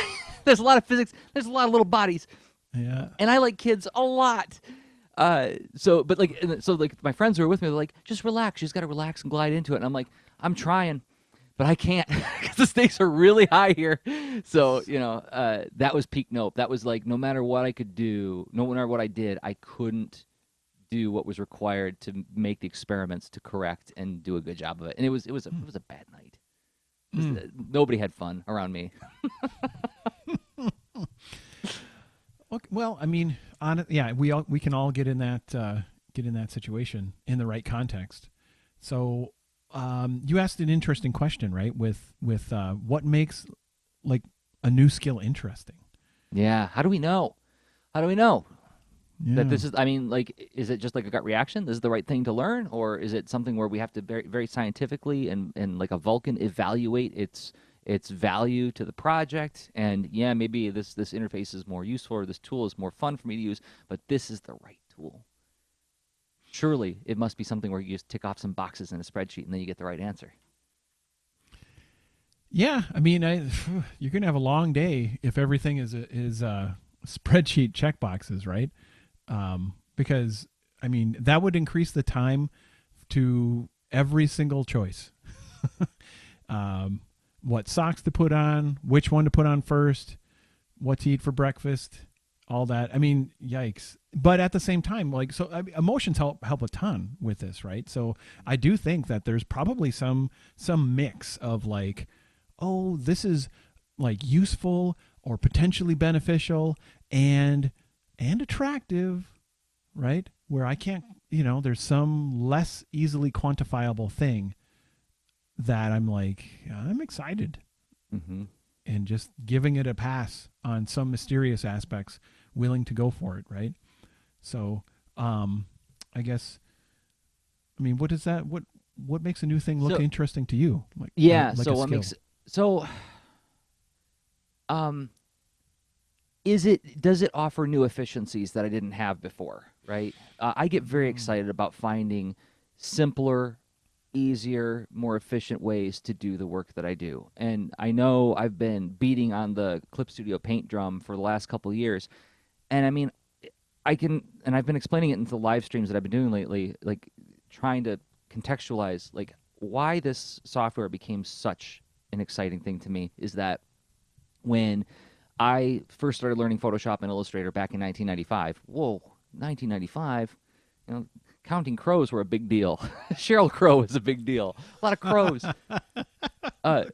There's a lot of physics. There's a lot of little bodies, Yeah. and I like kids a lot. So my friends who are with me, they're like, just relax. You just got to relax and glide into it. And I'm like, I'm trying, but I can't because the stakes are really high here. So that was peak nope. That was like no matter what I could do, no matter what I did, I couldn't do what was required to make the experiments to correct and do a good job of it. And it was a bad night. Mm. Nobody had fun around me. Okay, well, I mean, yeah, we can all get in that situation in the right context. So, you asked an interesting question, right? With what makes like a new skill interesting? Yeah. How do we know? How do we know that Yeah. this is? I mean, like, is it just like a gut reaction? This is the right thing to learn, or is it something where we have to very, very scientifically and like a Vulcan evaluate its value to the project? And yeah, maybe this interface is more useful, or this tool is more fun for me to use, but this is the right tool. Surely it must be something where you just tick off some boxes in a spreadsheet and then you get the right answer. Yeah, I mean, you're gonna have a long day if everything is spreadsheet checkboxes, right? Because I mean that would increase the time to every single choice. um, what socks to put on, which one to put on first, what to eat for breakfast, all that. I mean, yikes. But at the same time, like, so I mean, emotions help a ton with this, right? So I do think that there's probably some mix of like, oh, this is like useful or potentially beneficial and attractive, right? Where I can't, there's some less easily quantifiable thing that I'm like, I'm excited Mm-hmm. and just giving it a pass on some mysterious aspects, willing to go for it, right? So, I guess, I mean, what makes a new thing look So interesting to you? yeah, Like so a what skill. makes so um does it offer new efficiencies that I didn't have before, right? I get very excited about finding simpler, easier, more efficient ways to do the work that I do. And I know I've been beating on the Clip Studio Paint drum for the last couple of years. And I mean, and I've been explaining it into the live streams that I've been doing lately, like trying to contextualize like why this software became such an exciting thing to me is that when I first started learning Photoshop and Illustrator back in 1995. Whoa, 1995, counting crows were a big deal. Sheryl Crow was a big deal. A lot of crows. Uh,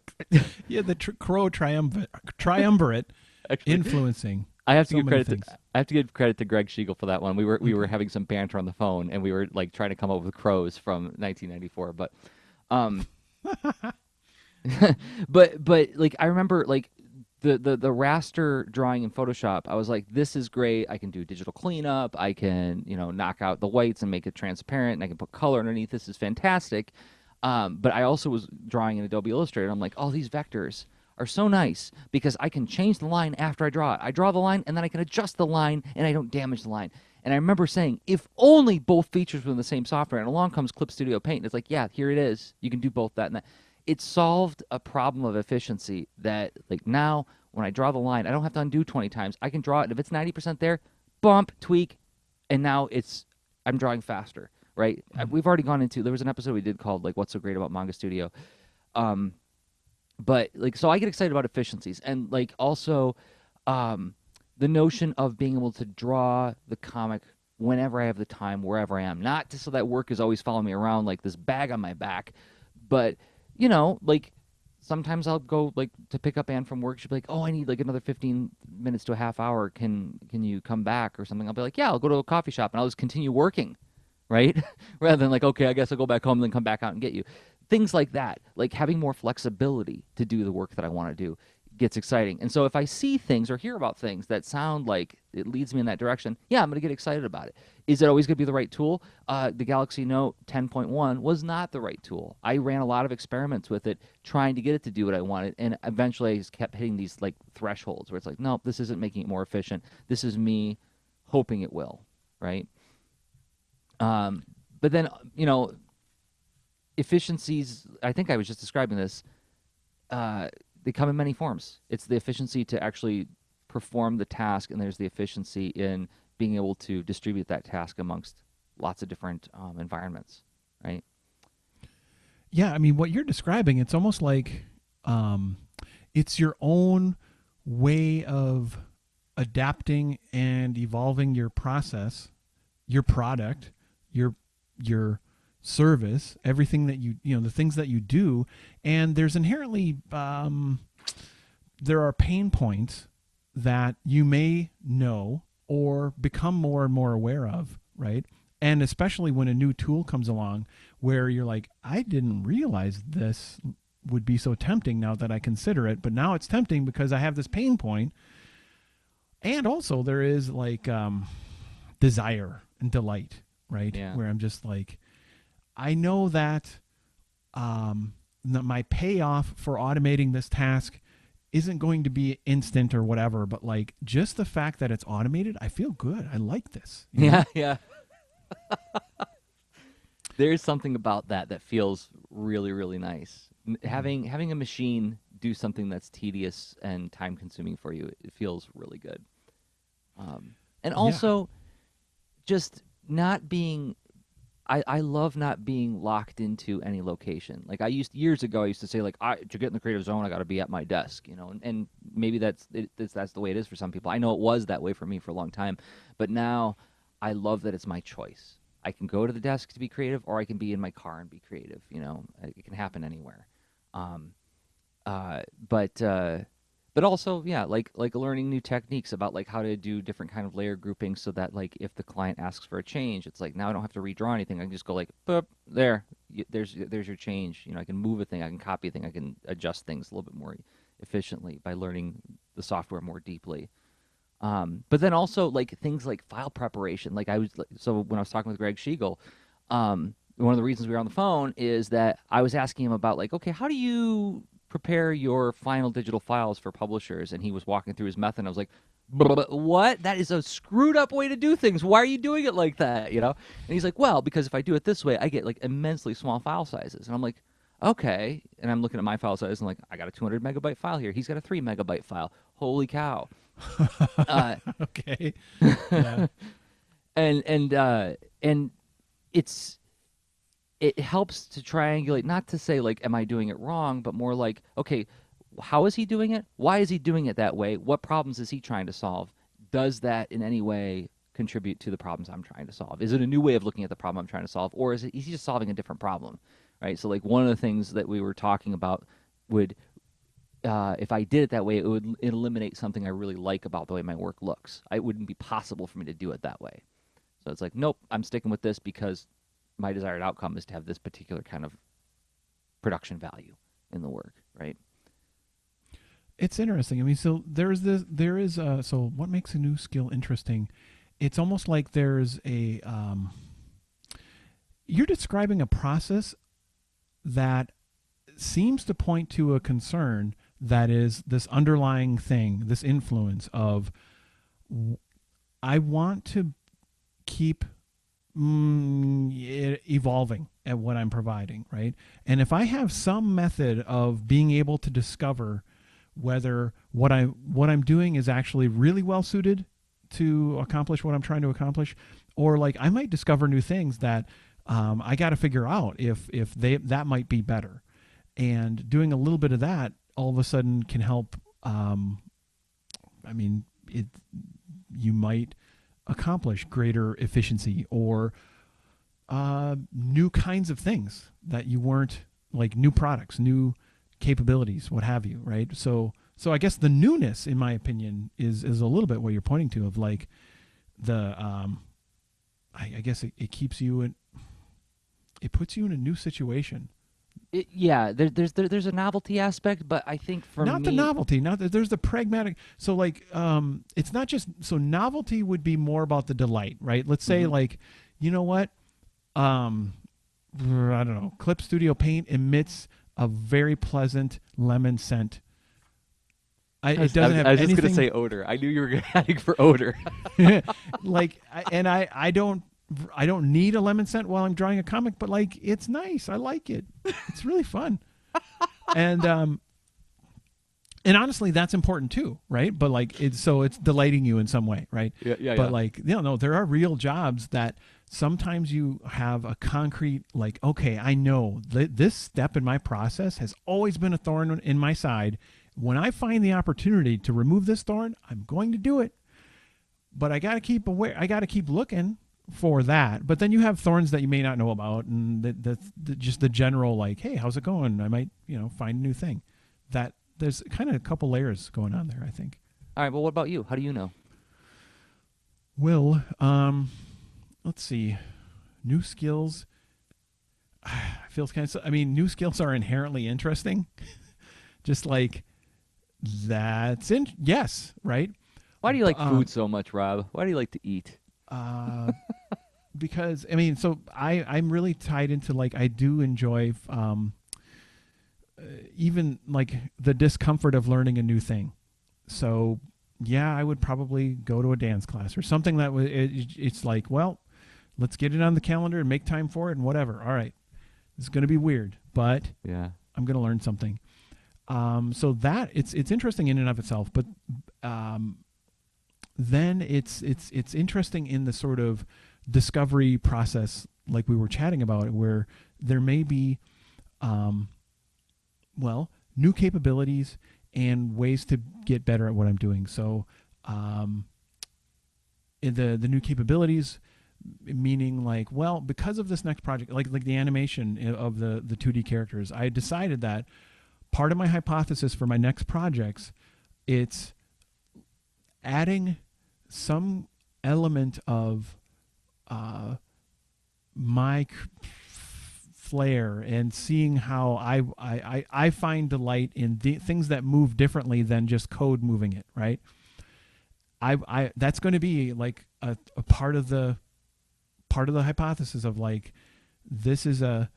Yeah, the crow triumvirate actually, influencing I have to so give many credit to things. I have to give credit to Greg Schiegel for that one. We were Okay. having some banter on the phone, and we were like trying to come up with crows from 1994. But um, but like I remember like the raster drawing in Photoshop, I was like, this is great. I can do digital cleanup. I can knock out the whites and make it transparent, and I can put color underneath. This is fantastic. But I also was drawing in Adobe Illustrator. I'm like, all these vectors are so nice because I can change the line after I draw it. I draw the line and then I can adjust the line and I don't damage the line. And I remember saying, if only both features were in the same software. And along comes Clip Studio Paint, and it's like, yeah, here it is. You can do both that and that. It solved a problem of efficiency that, like, now when I draw the line, I don't have to undo 20 times. I can draw it, and if it's 90% there, bump, tweak, and now I'm drawing faster, right? Mm. We've already gone into, there was an episode we did called, like, What's So Great About Manga Studio. Um, but, like, so I get excited about efficiencies. And, like, also, the notion of being able to draw the comic whenever I have the time, wherever I am. Not just so that work is always following me around like this bag on my back, but like sometimes I'll go like to pick up Ann from work. She'll be like, "Oh, I need like another 15 minutes to a half hour. Can you come back or something?" I'll be like, "Yeah, I'll go to a coffee shop and I'll just continue working." Right? Rather than like, okay, I guess I'll go back home and then come back out and get you. Things like that, like having more flexibility to do the work that I want to do gets exciting. And so if I see things or hear about things that sound like it leads me in that direction, yeah, I'm going to get excited about it. Is it always going to be the right tool? The Galaxy Note 10.1 was not the right tool. I ran a lot of experiments with it trying to get it to do what I wanted, and eventually I just kept hitting these like thresholds where it's like, nope, this isn't making it more efficient. This is me hoping it will, right? But then, efficiencies, I think I was just describing this, they come in many forms. It's the efficiency to actually perform the task, and there's the efficiency in being able to distribute that task amongst lots of different environments, right? Yeah, I mean, what you're describing, it's almost like it's your own way of adapting and evolving your process, your product, your service, everything that the things that you do, and there's inherently there are pain points that you may know or become more and more aware of, right? And especially when a new tool comes along where you're like, I didn't realize this would be so tempting now that I consider it, but now it's tempting because I have this pain point. And also there is like desire and delight, right? Yeah. Where I'm just like, I know that my payoff for automating this task isn't going to be instant or whatever, but like just the fact that it's automated, I feel good. I like this. You know? Yeah. There's something about that feels really, really nice. Having a machine do something that's tedious and time consuming for you, it feels really good. And also, just not being. I love not being locked into any location. Like years ago, I used to say like, to get in the creative zone, I got to be at my desk, and maybe that's the way it is for some people. I know it was that way for me for a long time, but now I love that it's my choice. I can go to the desk to be creative, or I can be in my car and be creative. It can happen anywhere. Um, but also, yeah, like learning new techniques about like how to do different kind of layer grouping, so that like if the client asks for a change, it's like now I don't have to redraw anything. I can just go like, boop, there's your change. I can move a thing, I can copy a thing, I can adjust things a little bit more efficiently by learning the software more deeply. But then also like things like file preparation. So when I was talking with Greg Schiegel, one of the reasons we were on the phone is that I was asking him about like, okay, how do you prepare your final digital files for publishers? And he was walking through his method, and I was like, what? That is a screwed up way to do things. Why are you doing it like that? And he's like, well, because if I do it this way, I get like immensely small file sizes. And I'm like, okay. And I'm looking at my file size, and I'm like, I got a 200 megabyte file here. He's got a 3 megabyte file. Holy cow. Okay. Yeah. and it helps to triangulate, not to say like, am I doing it wrong, but more like, okay, how is he doing it? Why is he doing it that way? What problems is he trying to solve? Does that in any way contribute to the problems I'm trying to solve? Is it a new way of looking at the problem I'm trying to solve, or is he just solving a different problem, right? So like one of the things that we were talking about would, if I did it that way, it would eliminate something I really like about the way my work looks. It wouldn't be possible for me to do it that way. So it's like, nope, I'm sticking with this because my desired outcome is to have this particular kind of production value in the work, right? It's interesting. I mean, so so what makes a new skill interesting? It's almost like there's you're describing a process that seems to point to a concern that is this underlying thing, this influence of, I want to keep evolving at what I'm providing, right? And if I have some method of being able to discover whether what I'm doing is actually really well suited to accomplish what I'm trying to accomplish, or like I might discover new things that I got to figure out if that might be better, and doing a little bit of that all of a sudden can help. I mean, you might accomplish greater efficiency or new kinds of things that you weren't, like new products, new capabilities, what have you, right? So I guess the newness, in my opinion, is a little bit what you're pointing to, of like the I guess it keeps you in, it puts you in a new situation. There's a novelty aspect, but I think for Not me, the novelty, not that there's the pragmatic. So like it's not just, so novelty would be more about the delight, right? Let's say like, you know what? I don't know, Clip Studio Paint emits a very pleasant lemon scent. It doesn't have I was just anything. gonna say odor. I knew you were heading for odor. Like, I don't need a lemon scent while I'm drawing a comic, but like it's nice. I like it. It's really fun. And honestly, that's important too, right? But like it's delighting you in some way, right? But like, no, there are real jobs that sometimes you have a concrete, like, okay, I know this step in my process has always been a thorn in my side. When I find the opportunity to remove this thorn, I'm going to do it. But I got to keep aware. I got to keep looking for that. But then you have thorns that you may not know about, and that's just the general, like, hey, how's it going? I might, find a new thing. That there's kind of a couple layers going on there, I think. All right, well, what about you? How do you know? Well, let's see. New skills. Feels kind of. I mean, new skills are inherently interesting. Just like that's in. Yes, right. Why do you like food so much, Rob? Why do you like to eat? Because I mean, so I'm really tied into, like, I do enjoy even like the discomfort of learning a new thing. So yeah, I would probably go to a dance class or something that it's like, well, let's get it on the calendar and make time for it and whatever. All right, it's going to be weird, but yeah, I'm going to learn something. So that it's interesting in and of itself, but then it's interesting in the sort of discovery process, like we were chatting about, where there may be, new capabilities and ways to get better at what I'm doing. So, in the new capabilities, meaning like, well, because of this next project, like the animation of the 2D characters, I decided that part of my hypothesis for my next projects, it's adding some element of my flair and seeing how I find delight in things that move differently than just code moving it, right? I that's going to be like a part of the hypothesis of, like, this is a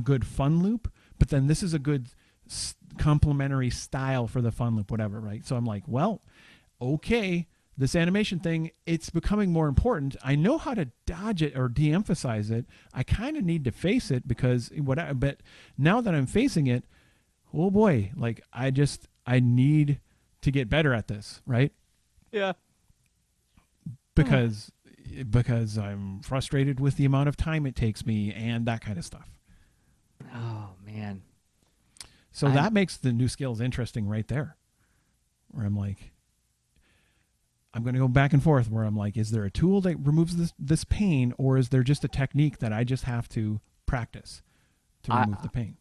good fun loop, but then this is a good complementary style for the fun loop, whatever, right? So I'm like, well, okay, this animation thing, it's becoming more important. I know how to dodge it or de-emphasize it. I kind of need to face it because but now that I'm facing it, oh boy, like I need to get better at this, right? Yeah. Because I'm frustrated with the amount of time it takes me and that kind of stuff. Oh man. So that makes the new skills interesting right there. Where I'm like, I'm going to go back and forth where I'm like, is there a tool that removes this pain, or is there just a technique that I just have to practice to remove the pain?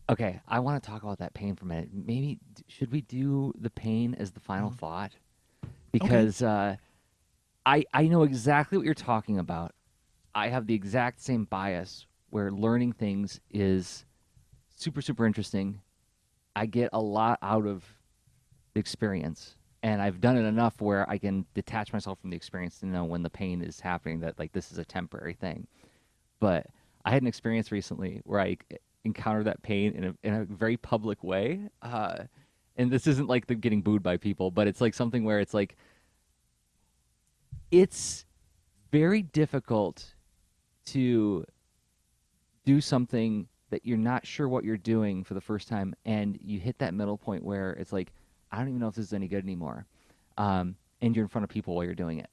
Okay, I want to talk about that pain for a minute. Maybe should we do the pain as the final thought? Because I know exactly what you're talking about. I have the exact same bias where learning things is super, super interesting. I get a lot out of experience, and I've done it enough where I can detach myself from the experience to know when the pain is happening, that like this is a temporary thing. But I had an experience recently where I encountered that pain in a very public way. And this isn't like the getting booed by people, but it's like something where it's like, it's very difficult to do something that you're not sure what you're doing for the first time, and you hit that middle point where it's like, I don't even know if this is any good anymore. And you're in front of people while you're doing it.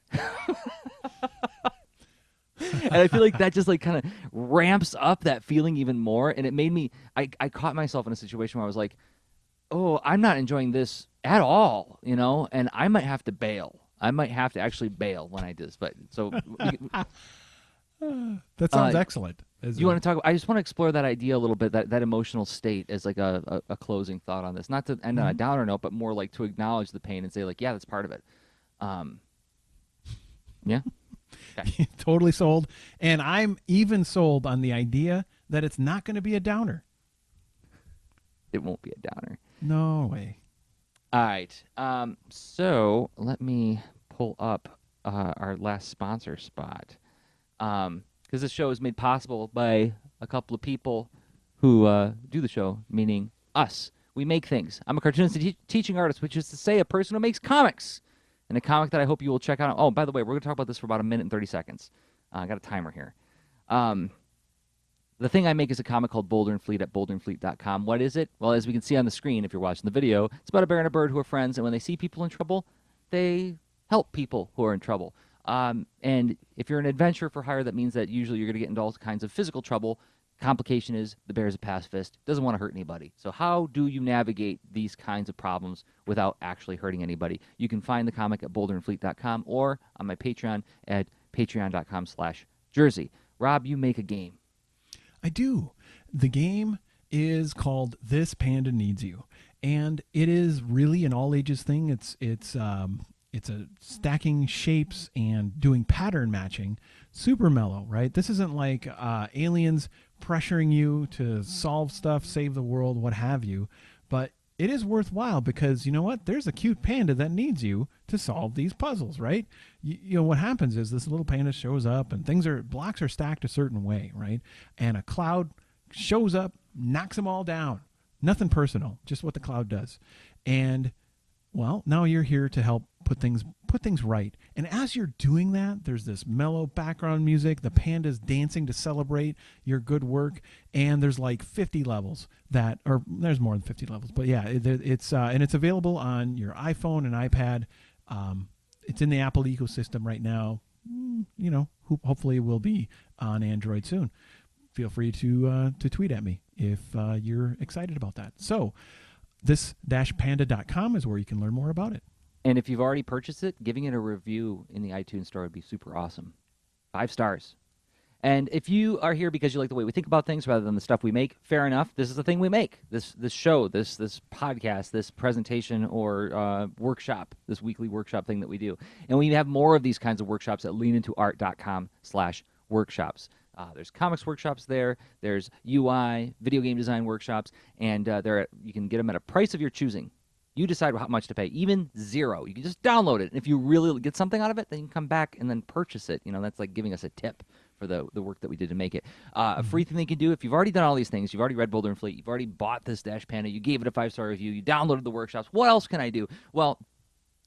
And I feel like that just like kind of ramps up that feeling even more. And it made me, I caught myself in a situation where I was like, oh, I'm not enjoying this at all, you know, and I might have to bail. I might have to actually bail when I do this. But so, That sounds excellent. you want to talk? I just want to explore that idea a little bit, that emotional state as like a closing thought on this. Not to end on a downer note, but more like to acknowledge the pain and say like, yeah, that's part of it. Yeah. Okay. Totally sold. And I'm even sold on the idea that it's not going to be a downer. It won't be a downer. No way. All right. So let me pull up our last sponsor spot. Because this show is made possible by a couple of people who do the show, meaning us. We make things. I'm a cartoonist and teaching artist, which is to say a person who makes comics. And a comic that I hope you will check out. Oh, by the way, we're going to talk about this for about 1 minute and 30 seconds. I got a timer here. The thing I make is a comic called Boulder and Fleet at boulderandfleet.com. What is it? Well, as we can see on the screen, if you're watching the video, it's about a bear and a bird who are friends, and when they see people in trouble, they help people who are in trouble. And if you're an adventurer for hire, that means that usually you're going to get into all kinds of physical trouble. Complication is the bear's a pacifist, doesn't want to hurt anybody. So how do you navigate these kinds of problems without actually hurting anybody? You can find the comic at boulderandfleet.com or on my Patreon at patreon.com/Jerzy. Rob, you make a game. I do. The game is called This Panda Needs You, and it is really an all ages thing. It's a stacking shapes and doing pattern matching. Super mellow, right? This isn't like aliens pressuring you to solve stuff, save the world, what have you. But it is worthwhile because, you know what? There's a cute panda that needs you to solve these puzzles, right? You know, what happens is this little panda shows up and blocks are stacked a certain way, right? And a cloud shows up, knocks them all down. Nothing personal, just what the cloud does. And, well, now you're here to help put things right. And as you're doing that, there's this mellow background music. The panda's dancing to celebrate your good work. And there's like 50 levels or there's more than 50 levels. But yeah, it's available on your iPhone and iPad. It's in the Apple ecosystem right now. You know, hopefully it will be on Android soon. Feel free to tweet at me if you're excited about that. So this-panda.com is where you can learn more about it. And if you've already purchased it, giving it a review in the iTunes store would be super awesome. 5 stars. And if you are here because you like the way we think about things rather than the stuff we make, fair enough. This is the thing we make. This show, this podcast, this presentation or workshop, this weekly workshop thing that we do. And we have more of these kinds of workshops at leanintoart.com/workshops. There's comics workshops there. There's UI, video game design workshops, and you can get them at a price of your choosing. You decide how much to pay, even $0. You can just download it. And if you really get something out of it, then you can come back and then purchase it. You know, that's like giving us a tip for the work that we did to make it. A free thing that you can do, if you've already done all these things, you've already read Boulder and Fleet, you've already bought this Dash Panda, you gave it a 5-star review, you downloaded the workshops, what else can I do? Well,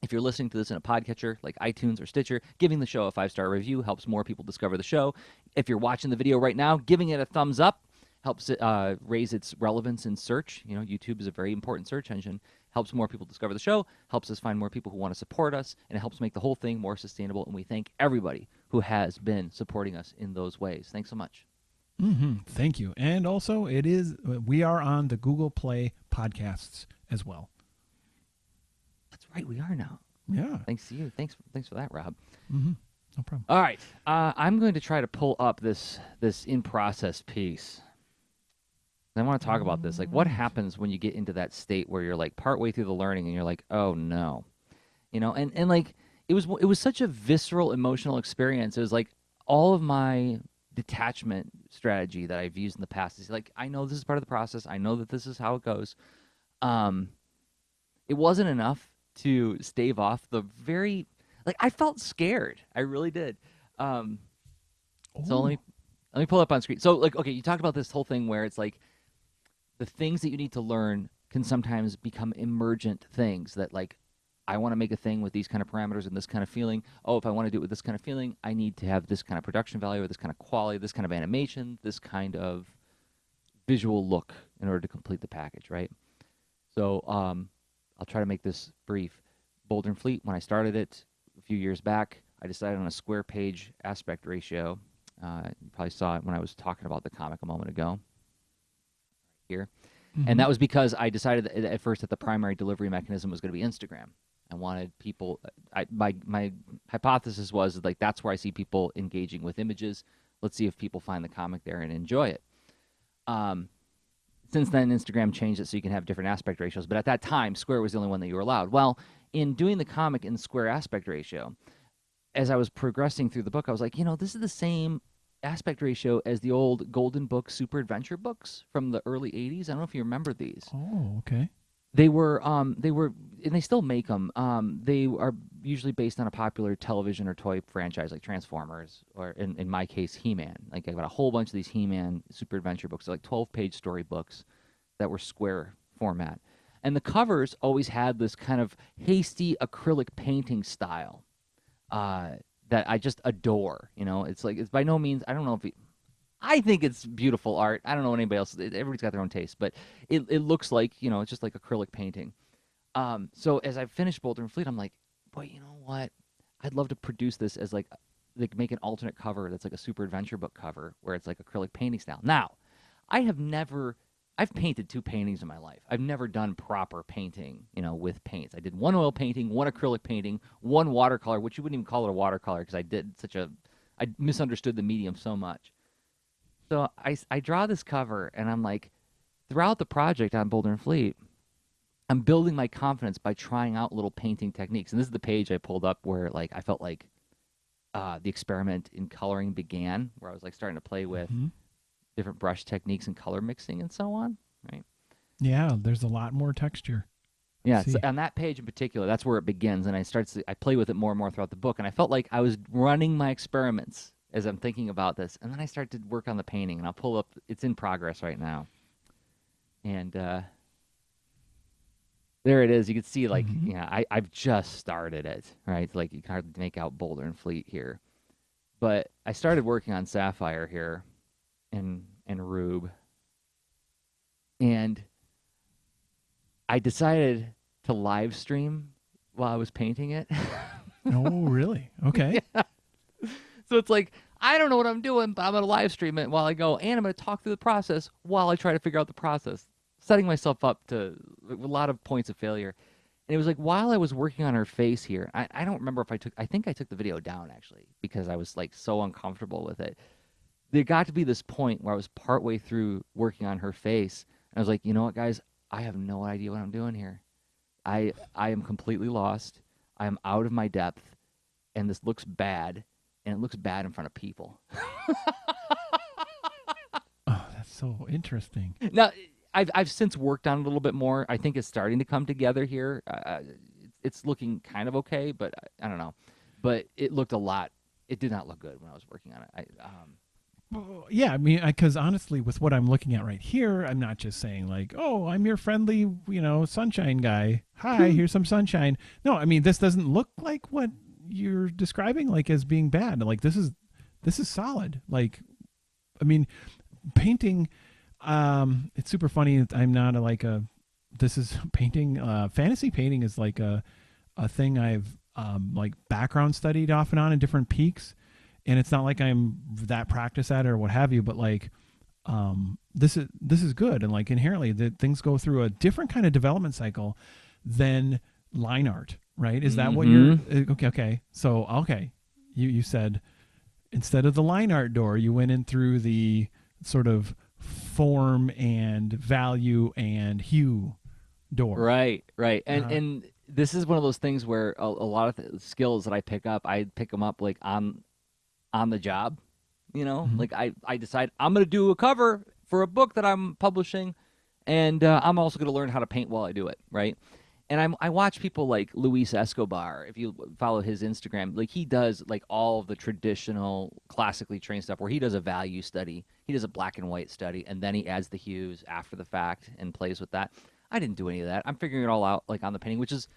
if you're listening to this in a podcatcher like iTunes or Stitcher, giving the show a 5-star review helps more people discover the show. If you're watching the video right now, giving it a thumbs up helps it raise its relevance in search. You know, YouTube is a very important search engine. Helps more people discover the show, helps us find more people who want to support us, and it helps make the whole thing more sustainable. And we thank everybody who has been supporting us in those ways. Thanks so much. Thank you. And also, we are on the Google Play podcasts as well. That's right, we are now. Yeah. Thanks to you. Thanks for that, Rob. No problem. All right, I'm going to try to pull up this in process piece. I want to talk about this. Like, what happens when you get into that state where you're like partway through the learning and you're like, oh no, you know, and like it was such a visceral emotional experience. It was like all of my detachment strategy that I've used in the past is like, I know this is part of the process. I know that this is how it goes. It wasn't enough to stave off the I felt scared. I really did. So let me pull up on screen. So like, okay, you talked about this whole thing where it's like, the things that you need to learn can sometimes become emergent things that, like, I want to make a thing with these kind of parameters and this kind of feeling. Oh, if I want to do it with this kind of feeling, I need to have this kind of production value or this kind of quality, this kind of animation, this kind of visual look in order to complete the package, right? So I'll try to make this brief. Boulder and Fleet, when I started it a few years back, I decided on a square page aspect ratio. You probably saw it when I was talking about the comic a moment ago. Here. And that was because I decided at first that the primary delivery mechanism was going to be Instagram. I wanted people. My hypothesis was like that's where I see people engaging with images. Let's see if people find the comic there and enjoy it. Since then, Instagram changed it so you can have different aspect ratios. But at that time, square was the only one that you were allowed. Well, in doing the comic in square aspect ratio, as I was progressing through the book, I was like, this is the same aspect ratio as the old Golden Book Super Adventure books from the early 80s. I don't know if you remember these. Oh, okay. They were, and they still make them. They are usually based on a popular television or toy franchise like Transformers, or in my case, He-Man. Like I got a whole bunch of these He-Man Super Adventure books, like 12-page storybooks that were square format. And the covers always had this kind of hasty acrylic painting style that I just adore. It's like it's by no means. I don't know if I think it's beautiful art. I don't know what anybody else. Everybody's got their own taste, but it looks like it's just like acrylic painting. So as I finished Boulder and Fleet, I'm like, boy, you know what? I'd love to produce this as like make an alternate cover that's like a Super Adventure book cover where it's like acrylic painting style. Now, I've painted 2 paintings in my life. I've never done proper painting, with paints. I did 1 oil painting, 1 acrylic painting, 1 watercolor, which you wouldn't even call it a watercolor because I misunderstood the medium so much. So I draw this cover, and I'm like, throughout the project on Boulder and Fleet, I'm building my confidence by trying out little painting techniques. And this is the page I pulled up where like I felt like the experiment in coloring began, where I was like starting to play with different brush techniques and color mixing and so on, right? Yeah, there's a lot more texture. Yeah, so on that page in particular, that's where it begins, and I play with it more and more throughout the book, and I felt like I was running my experiments as I'm thinking about this, and then I start to work on the painting, and I'll pull up. It's in progress right now, and there it is. You can see, like, I've just started it, right? Like you can hardly make out Boulder and Fleet here, but I started working on Sapphire here, and Rube, and I decided to live stream while I was painting it. Oh, really? Okay. Yeah. So it's like, I don't know what I'm doing, but I'm going to live stream it while I go, and I'm going to talk through the process while I try to figure out the process, setting myself up to a lot of points of failure. And it was like, while I was working on her face here, I don't remember if I think I took the video down, actually, because I was like so uncomfortable with it. There got to be this point where I was partway through working on her face, and I was like, you know what, guys? I have no idea what I'm doing here. I am completely lost. I am out of my depth, and this looks bad. And it looks bad in front of people. Oh, that's so interesting. Now, I've since worked on it a little bit more. I think it's starting to come together here. It's looking kind of okay, but I don't know. But it looked it did not look good when I was working on it. Well, yeah, I mean, because honestly, with what I'm looking at right here, I'm not just saying like, "Oh, I'm your friendly, sunshine guy. Hi, here's some sunshine." No, I mean, this doesn't look like what you're describing like as being bad. Like this is solid. Like, I mean, painting. It's super funny. I'm not this is painting. Fantasy painting is like a thing I've like background studied off and on in different peaks. And it's not like I'm that practiced at it or what have you, but like, this is good. And like inherently things go through a different kind of development cycle than line art, right? Is that what you're, okay. So, okay. You said instead of the line art door, you went in through the sort of form and value and hue door. Right. And this is one of those things where a lot of skills that I pick them up like on the job, like I decide I'm going to do a cover for a book that I'm publishing, and I'm also going to learn how to paint while I do it, right? And I watch people like Luis Escobar. If you follow his Instagram, like he does like all of the traditional classically trained stuff where he does a value study, he does a black and white study, and then he adds the hues after the fact and plays with that. I didn't do any of that. I'm figuring it all out like on the painting, which is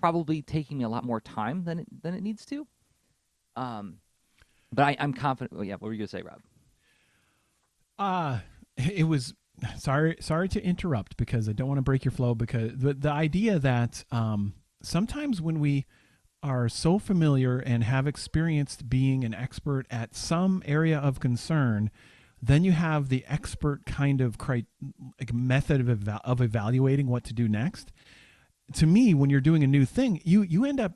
probably taking me a lot more time than it needs to. But I'm confident. Well, yeah, what were you gonna say, Rob? It was sorry to interrupt because I don't want to break your flow, because the idea that sometimes when we are so familiar and have experienced being an expert at some area of concern, Then you have the expert kind of like method of evaluating what to do next. To me, when you're doing a new thing, you end up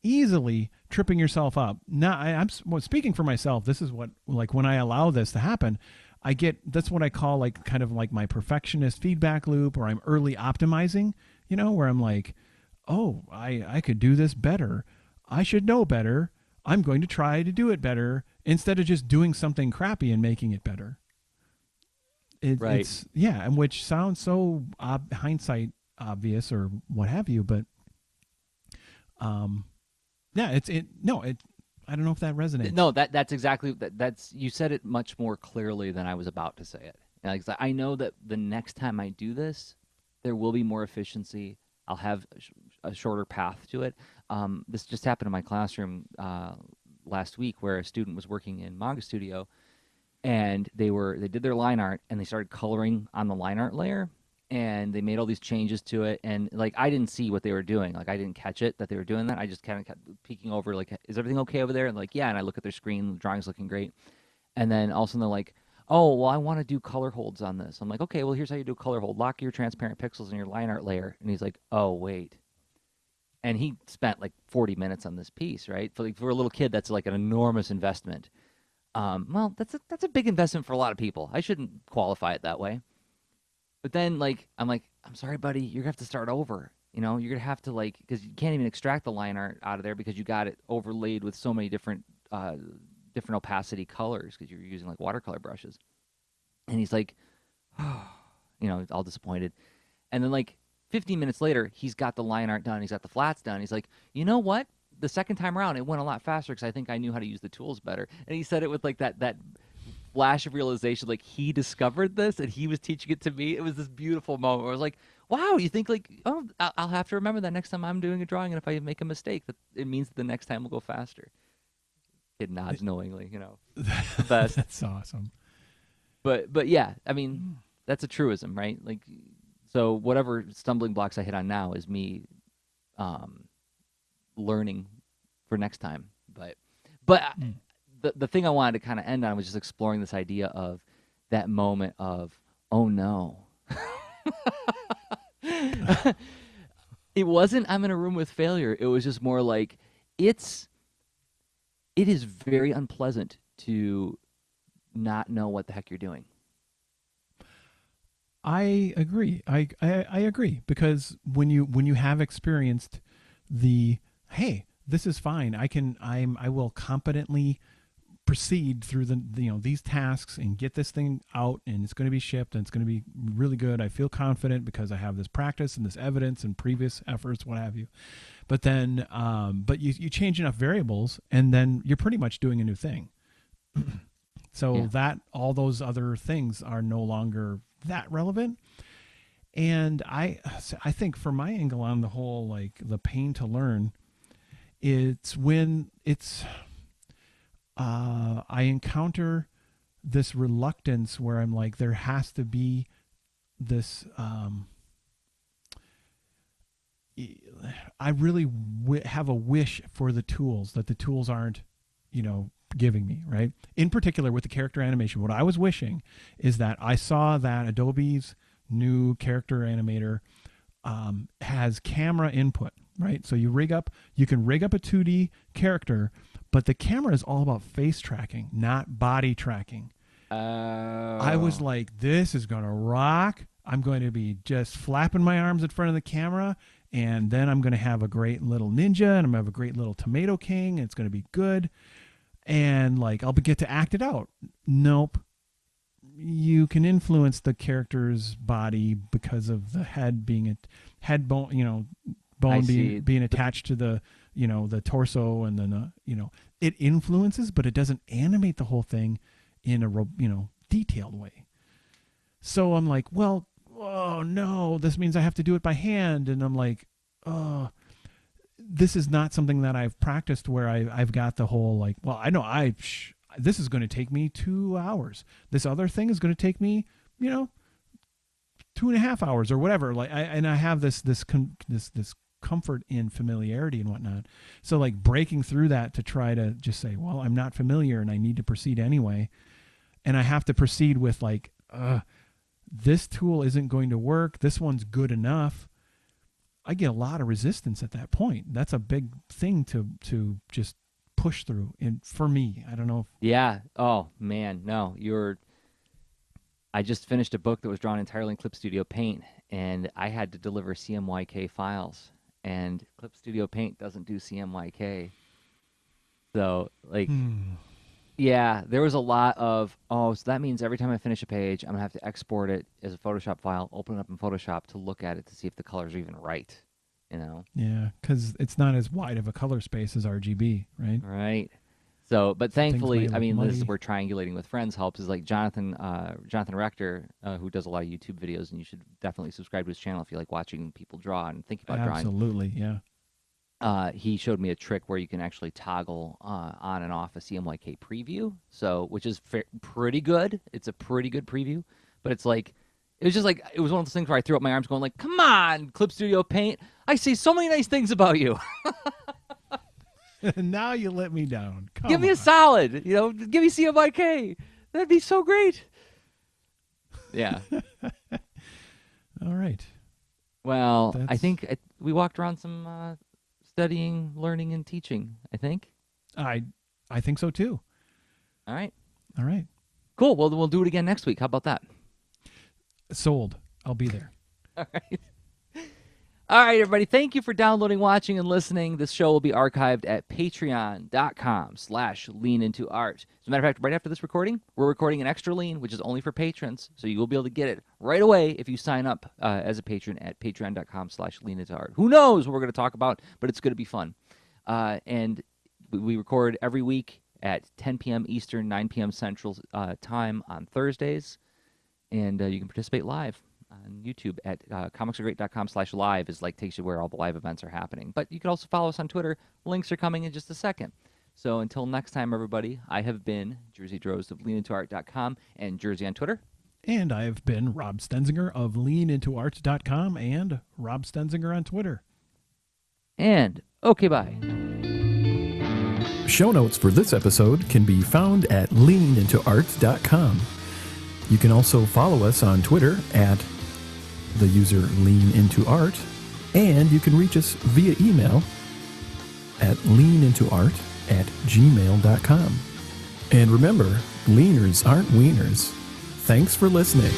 easily tripping yourself up. Now, I'm speaking for myself. This is what, like, when I allow this to happen, I get, that's what I call like kind of like my perfectionist feedback loop, or I'm early optimizing, where I'm like, oh, I could do this better. I should know better. I'm going to try to do it better instead of just doing something crappy and making it better. Right. It's, yeah, and which sounds so hindsight obvious or what have you, but yeah, I don't know if that resonates. No, that's exactly that's you said it much more clearly than I was about to say it. And like, I know that the next time I do this, there will be more efficiency. I'll have a shorter path to it. This just happened in my classroom last week, where a student was working in Manga Studio, and they did their line art, and they started coloring on the line art layer, and they made all these changes to it, and like I didn't see what they were doing, like I didn't catch it that they were doing that. I just kind of kept peeking over, like, is everything okay over there? And like, yeah. And I look at their screen, the drawing's looking great, and then all of a sudden they're like, oh, well, I want to do color holds on this. I'm like, okay, well, here's how you do a color hold. Lock your transparent pixels in your line art layer. And he's like, oh, wait. And he spent like 40 minutes on this piece, right? For a little kid, that's like an enormous investment. Well, that's a big investment for a lot of people. I shouldn't qualify it that way. But then, like, I'm sorry, buddy, you're gonna have to start over. You're gonna have to, like, because you can't even extract the line art out of there because you got it overlaid with so many different opacity colors because you're using like watercolor brushes. And he's like, all disappointed. And then like 15 minutes later, he's got the line art done. He's got the flats done. He's like, you know what? The second time around, it went a lot faster because I think I knew how to use the tools better. And he said it with like that flash of realization, like he discovered this and he was teaching it to me. It was this beautiful moment where I was like, wow, you think like, oh, I'll have to remember that next time I'm doing a drawing, and if I make a mistake, that it means that the next time will go faster. Kid nods knowingly, the best. That's awesome. But yeah, I mean, that's a truism, right? Like, so whatever stumbling blocks I hit on now is me learning for next time. But the thing I wanted to kind of end on was just exploring this idea of that moment of, oh no. It wasn't I'm in a room with failure. It was just more like it is very unpleasant to not know what the heck you're doing. I agree. I agree, because when you have experienced the, hey, this is fine. I will competently proceed through these tasks and get this thing out, and it's going to be shipped, and it's going to be really good. I feel confident because I have this practice and this evidence and previous efforts, what have you. But then, but you change enough variables, and then you're pretty much doing a new thing. So Yeah. that all those other things are no longer that relevant. And I think for my angle on the whole, like the pain to learn, it's when I encounter this reluctance where I'm like, there has to be this, I really have a wish for the tools that the tools aren't, giving me, right? In particular with the character animation, what I was wishing is that I saw that Adobe's new character animator has camera input, right? So you can rig up a 2D character, but the camera is all about face tracking, not body tracking. I was like, this is going to rock. I'm going to be just flapping my arms in front of the camera, and then I'm going to have a great little ninja, and I'm going to have a great little tomato king, and it's going to be good. And like, I'll get to act it out. Nope. You can influence the character's body because of the head being a head bone, bone being attached to the, the torso, and then, it influences, but it doesn't animate the whole thing in a, detailed way. So I'm like, well, oh no, this means I have to do it by hand. And I'm like, oh, this is not something that I've practiced where I've got the whole, like, well, I know this is going to take me 2 hours. This other thing is going to take me, 2.5 hours or whatever. Like, I have this comfort in familiarity and whatnot. So like breaking through that to try to just say, well, I'm not familiar and I need to proceed anyway. and I have to proceed with like, this tool isn't going to work. This one's good enough. I get a lot of resistance at that point. That's a big thing to just push through. And for me, I don't know. Yeah. Oh man, no. I just finished a book that was drawn entirely in Clip Studio Paint, and I had to deliver CMYK files, and Clip Studio Paint doesn't do CMYK. So, like, yeah, there was a lot of, so that means every time I finish a page, I'm going to have to export it as a Photoshop file, open it up in Photoshop to look at it to see if the colors are even right, you know? Yeah, because it's not as wide of a color space as RGB, right? Right. So, but Things thankfully, may I look mean, this is muddy. where triangulating with friends helps. Is like Jonathan Rector, who does a lot of YouTube videos, and you should definitely subscribe to his channel if you like watching people draw and think about drawing. Absolutely, yeah. He showed me a trick where you can actually toggle on and off a CMYK preview, so which is pretty good. It's a pretty good preview, but it's like it was just like it was one of those things where I threw up my arms, going like, "Come on, Clip Studio Paint! I see so many nice things about you." Now you let me down. Give me a solid, give me CMYK. That'd be so great. Yeah. All right. Well, I think we walked around some studying, learning, and teaching, I think. I think so too. All right. All right. Cool. Well, we'll do it again next week. How about that? Sold. I'll be there. All right. All right, everybody. Thank you for downloading, watching, and listening. This show will be archived at patreon.com/leanintoart. As a matter of fact, right after this recording, we're recording an extra lean, which is only for patrons. So you will be able to get it right away if you sign up as a patron at patreon.com/leanintoart. Who knows what we're going to talk about, but it's going to be fun. And we record every week at 10 p.m. Eastern, 9 p.m. Central time on Thursdays. And you can participate live on YouTube at comicsaregreat.com/live takes you where all the live events are happening. But you can also follow us on Twitter. Links are coming in just a second. So until next time, everybody, I have been Jerzy Droz of leanintoart.com and Jerzy on Twitter. And I have been Rob Stenzinger of leanintoart.com and Rob Stenzinger on Twitter. And okay, bye. Show notes for this episode can be found at leanintoart.com. You can also follow us on Twitter at the user leanintoart, and you can reach us via email at leanintoart@gmail.com. And remember, leaners aren't wieners. Thanks for listening.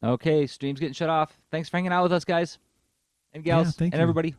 Okay, stream's getting shut off. Thanks for hanging out with us, guys and gals, thank and you. everybody.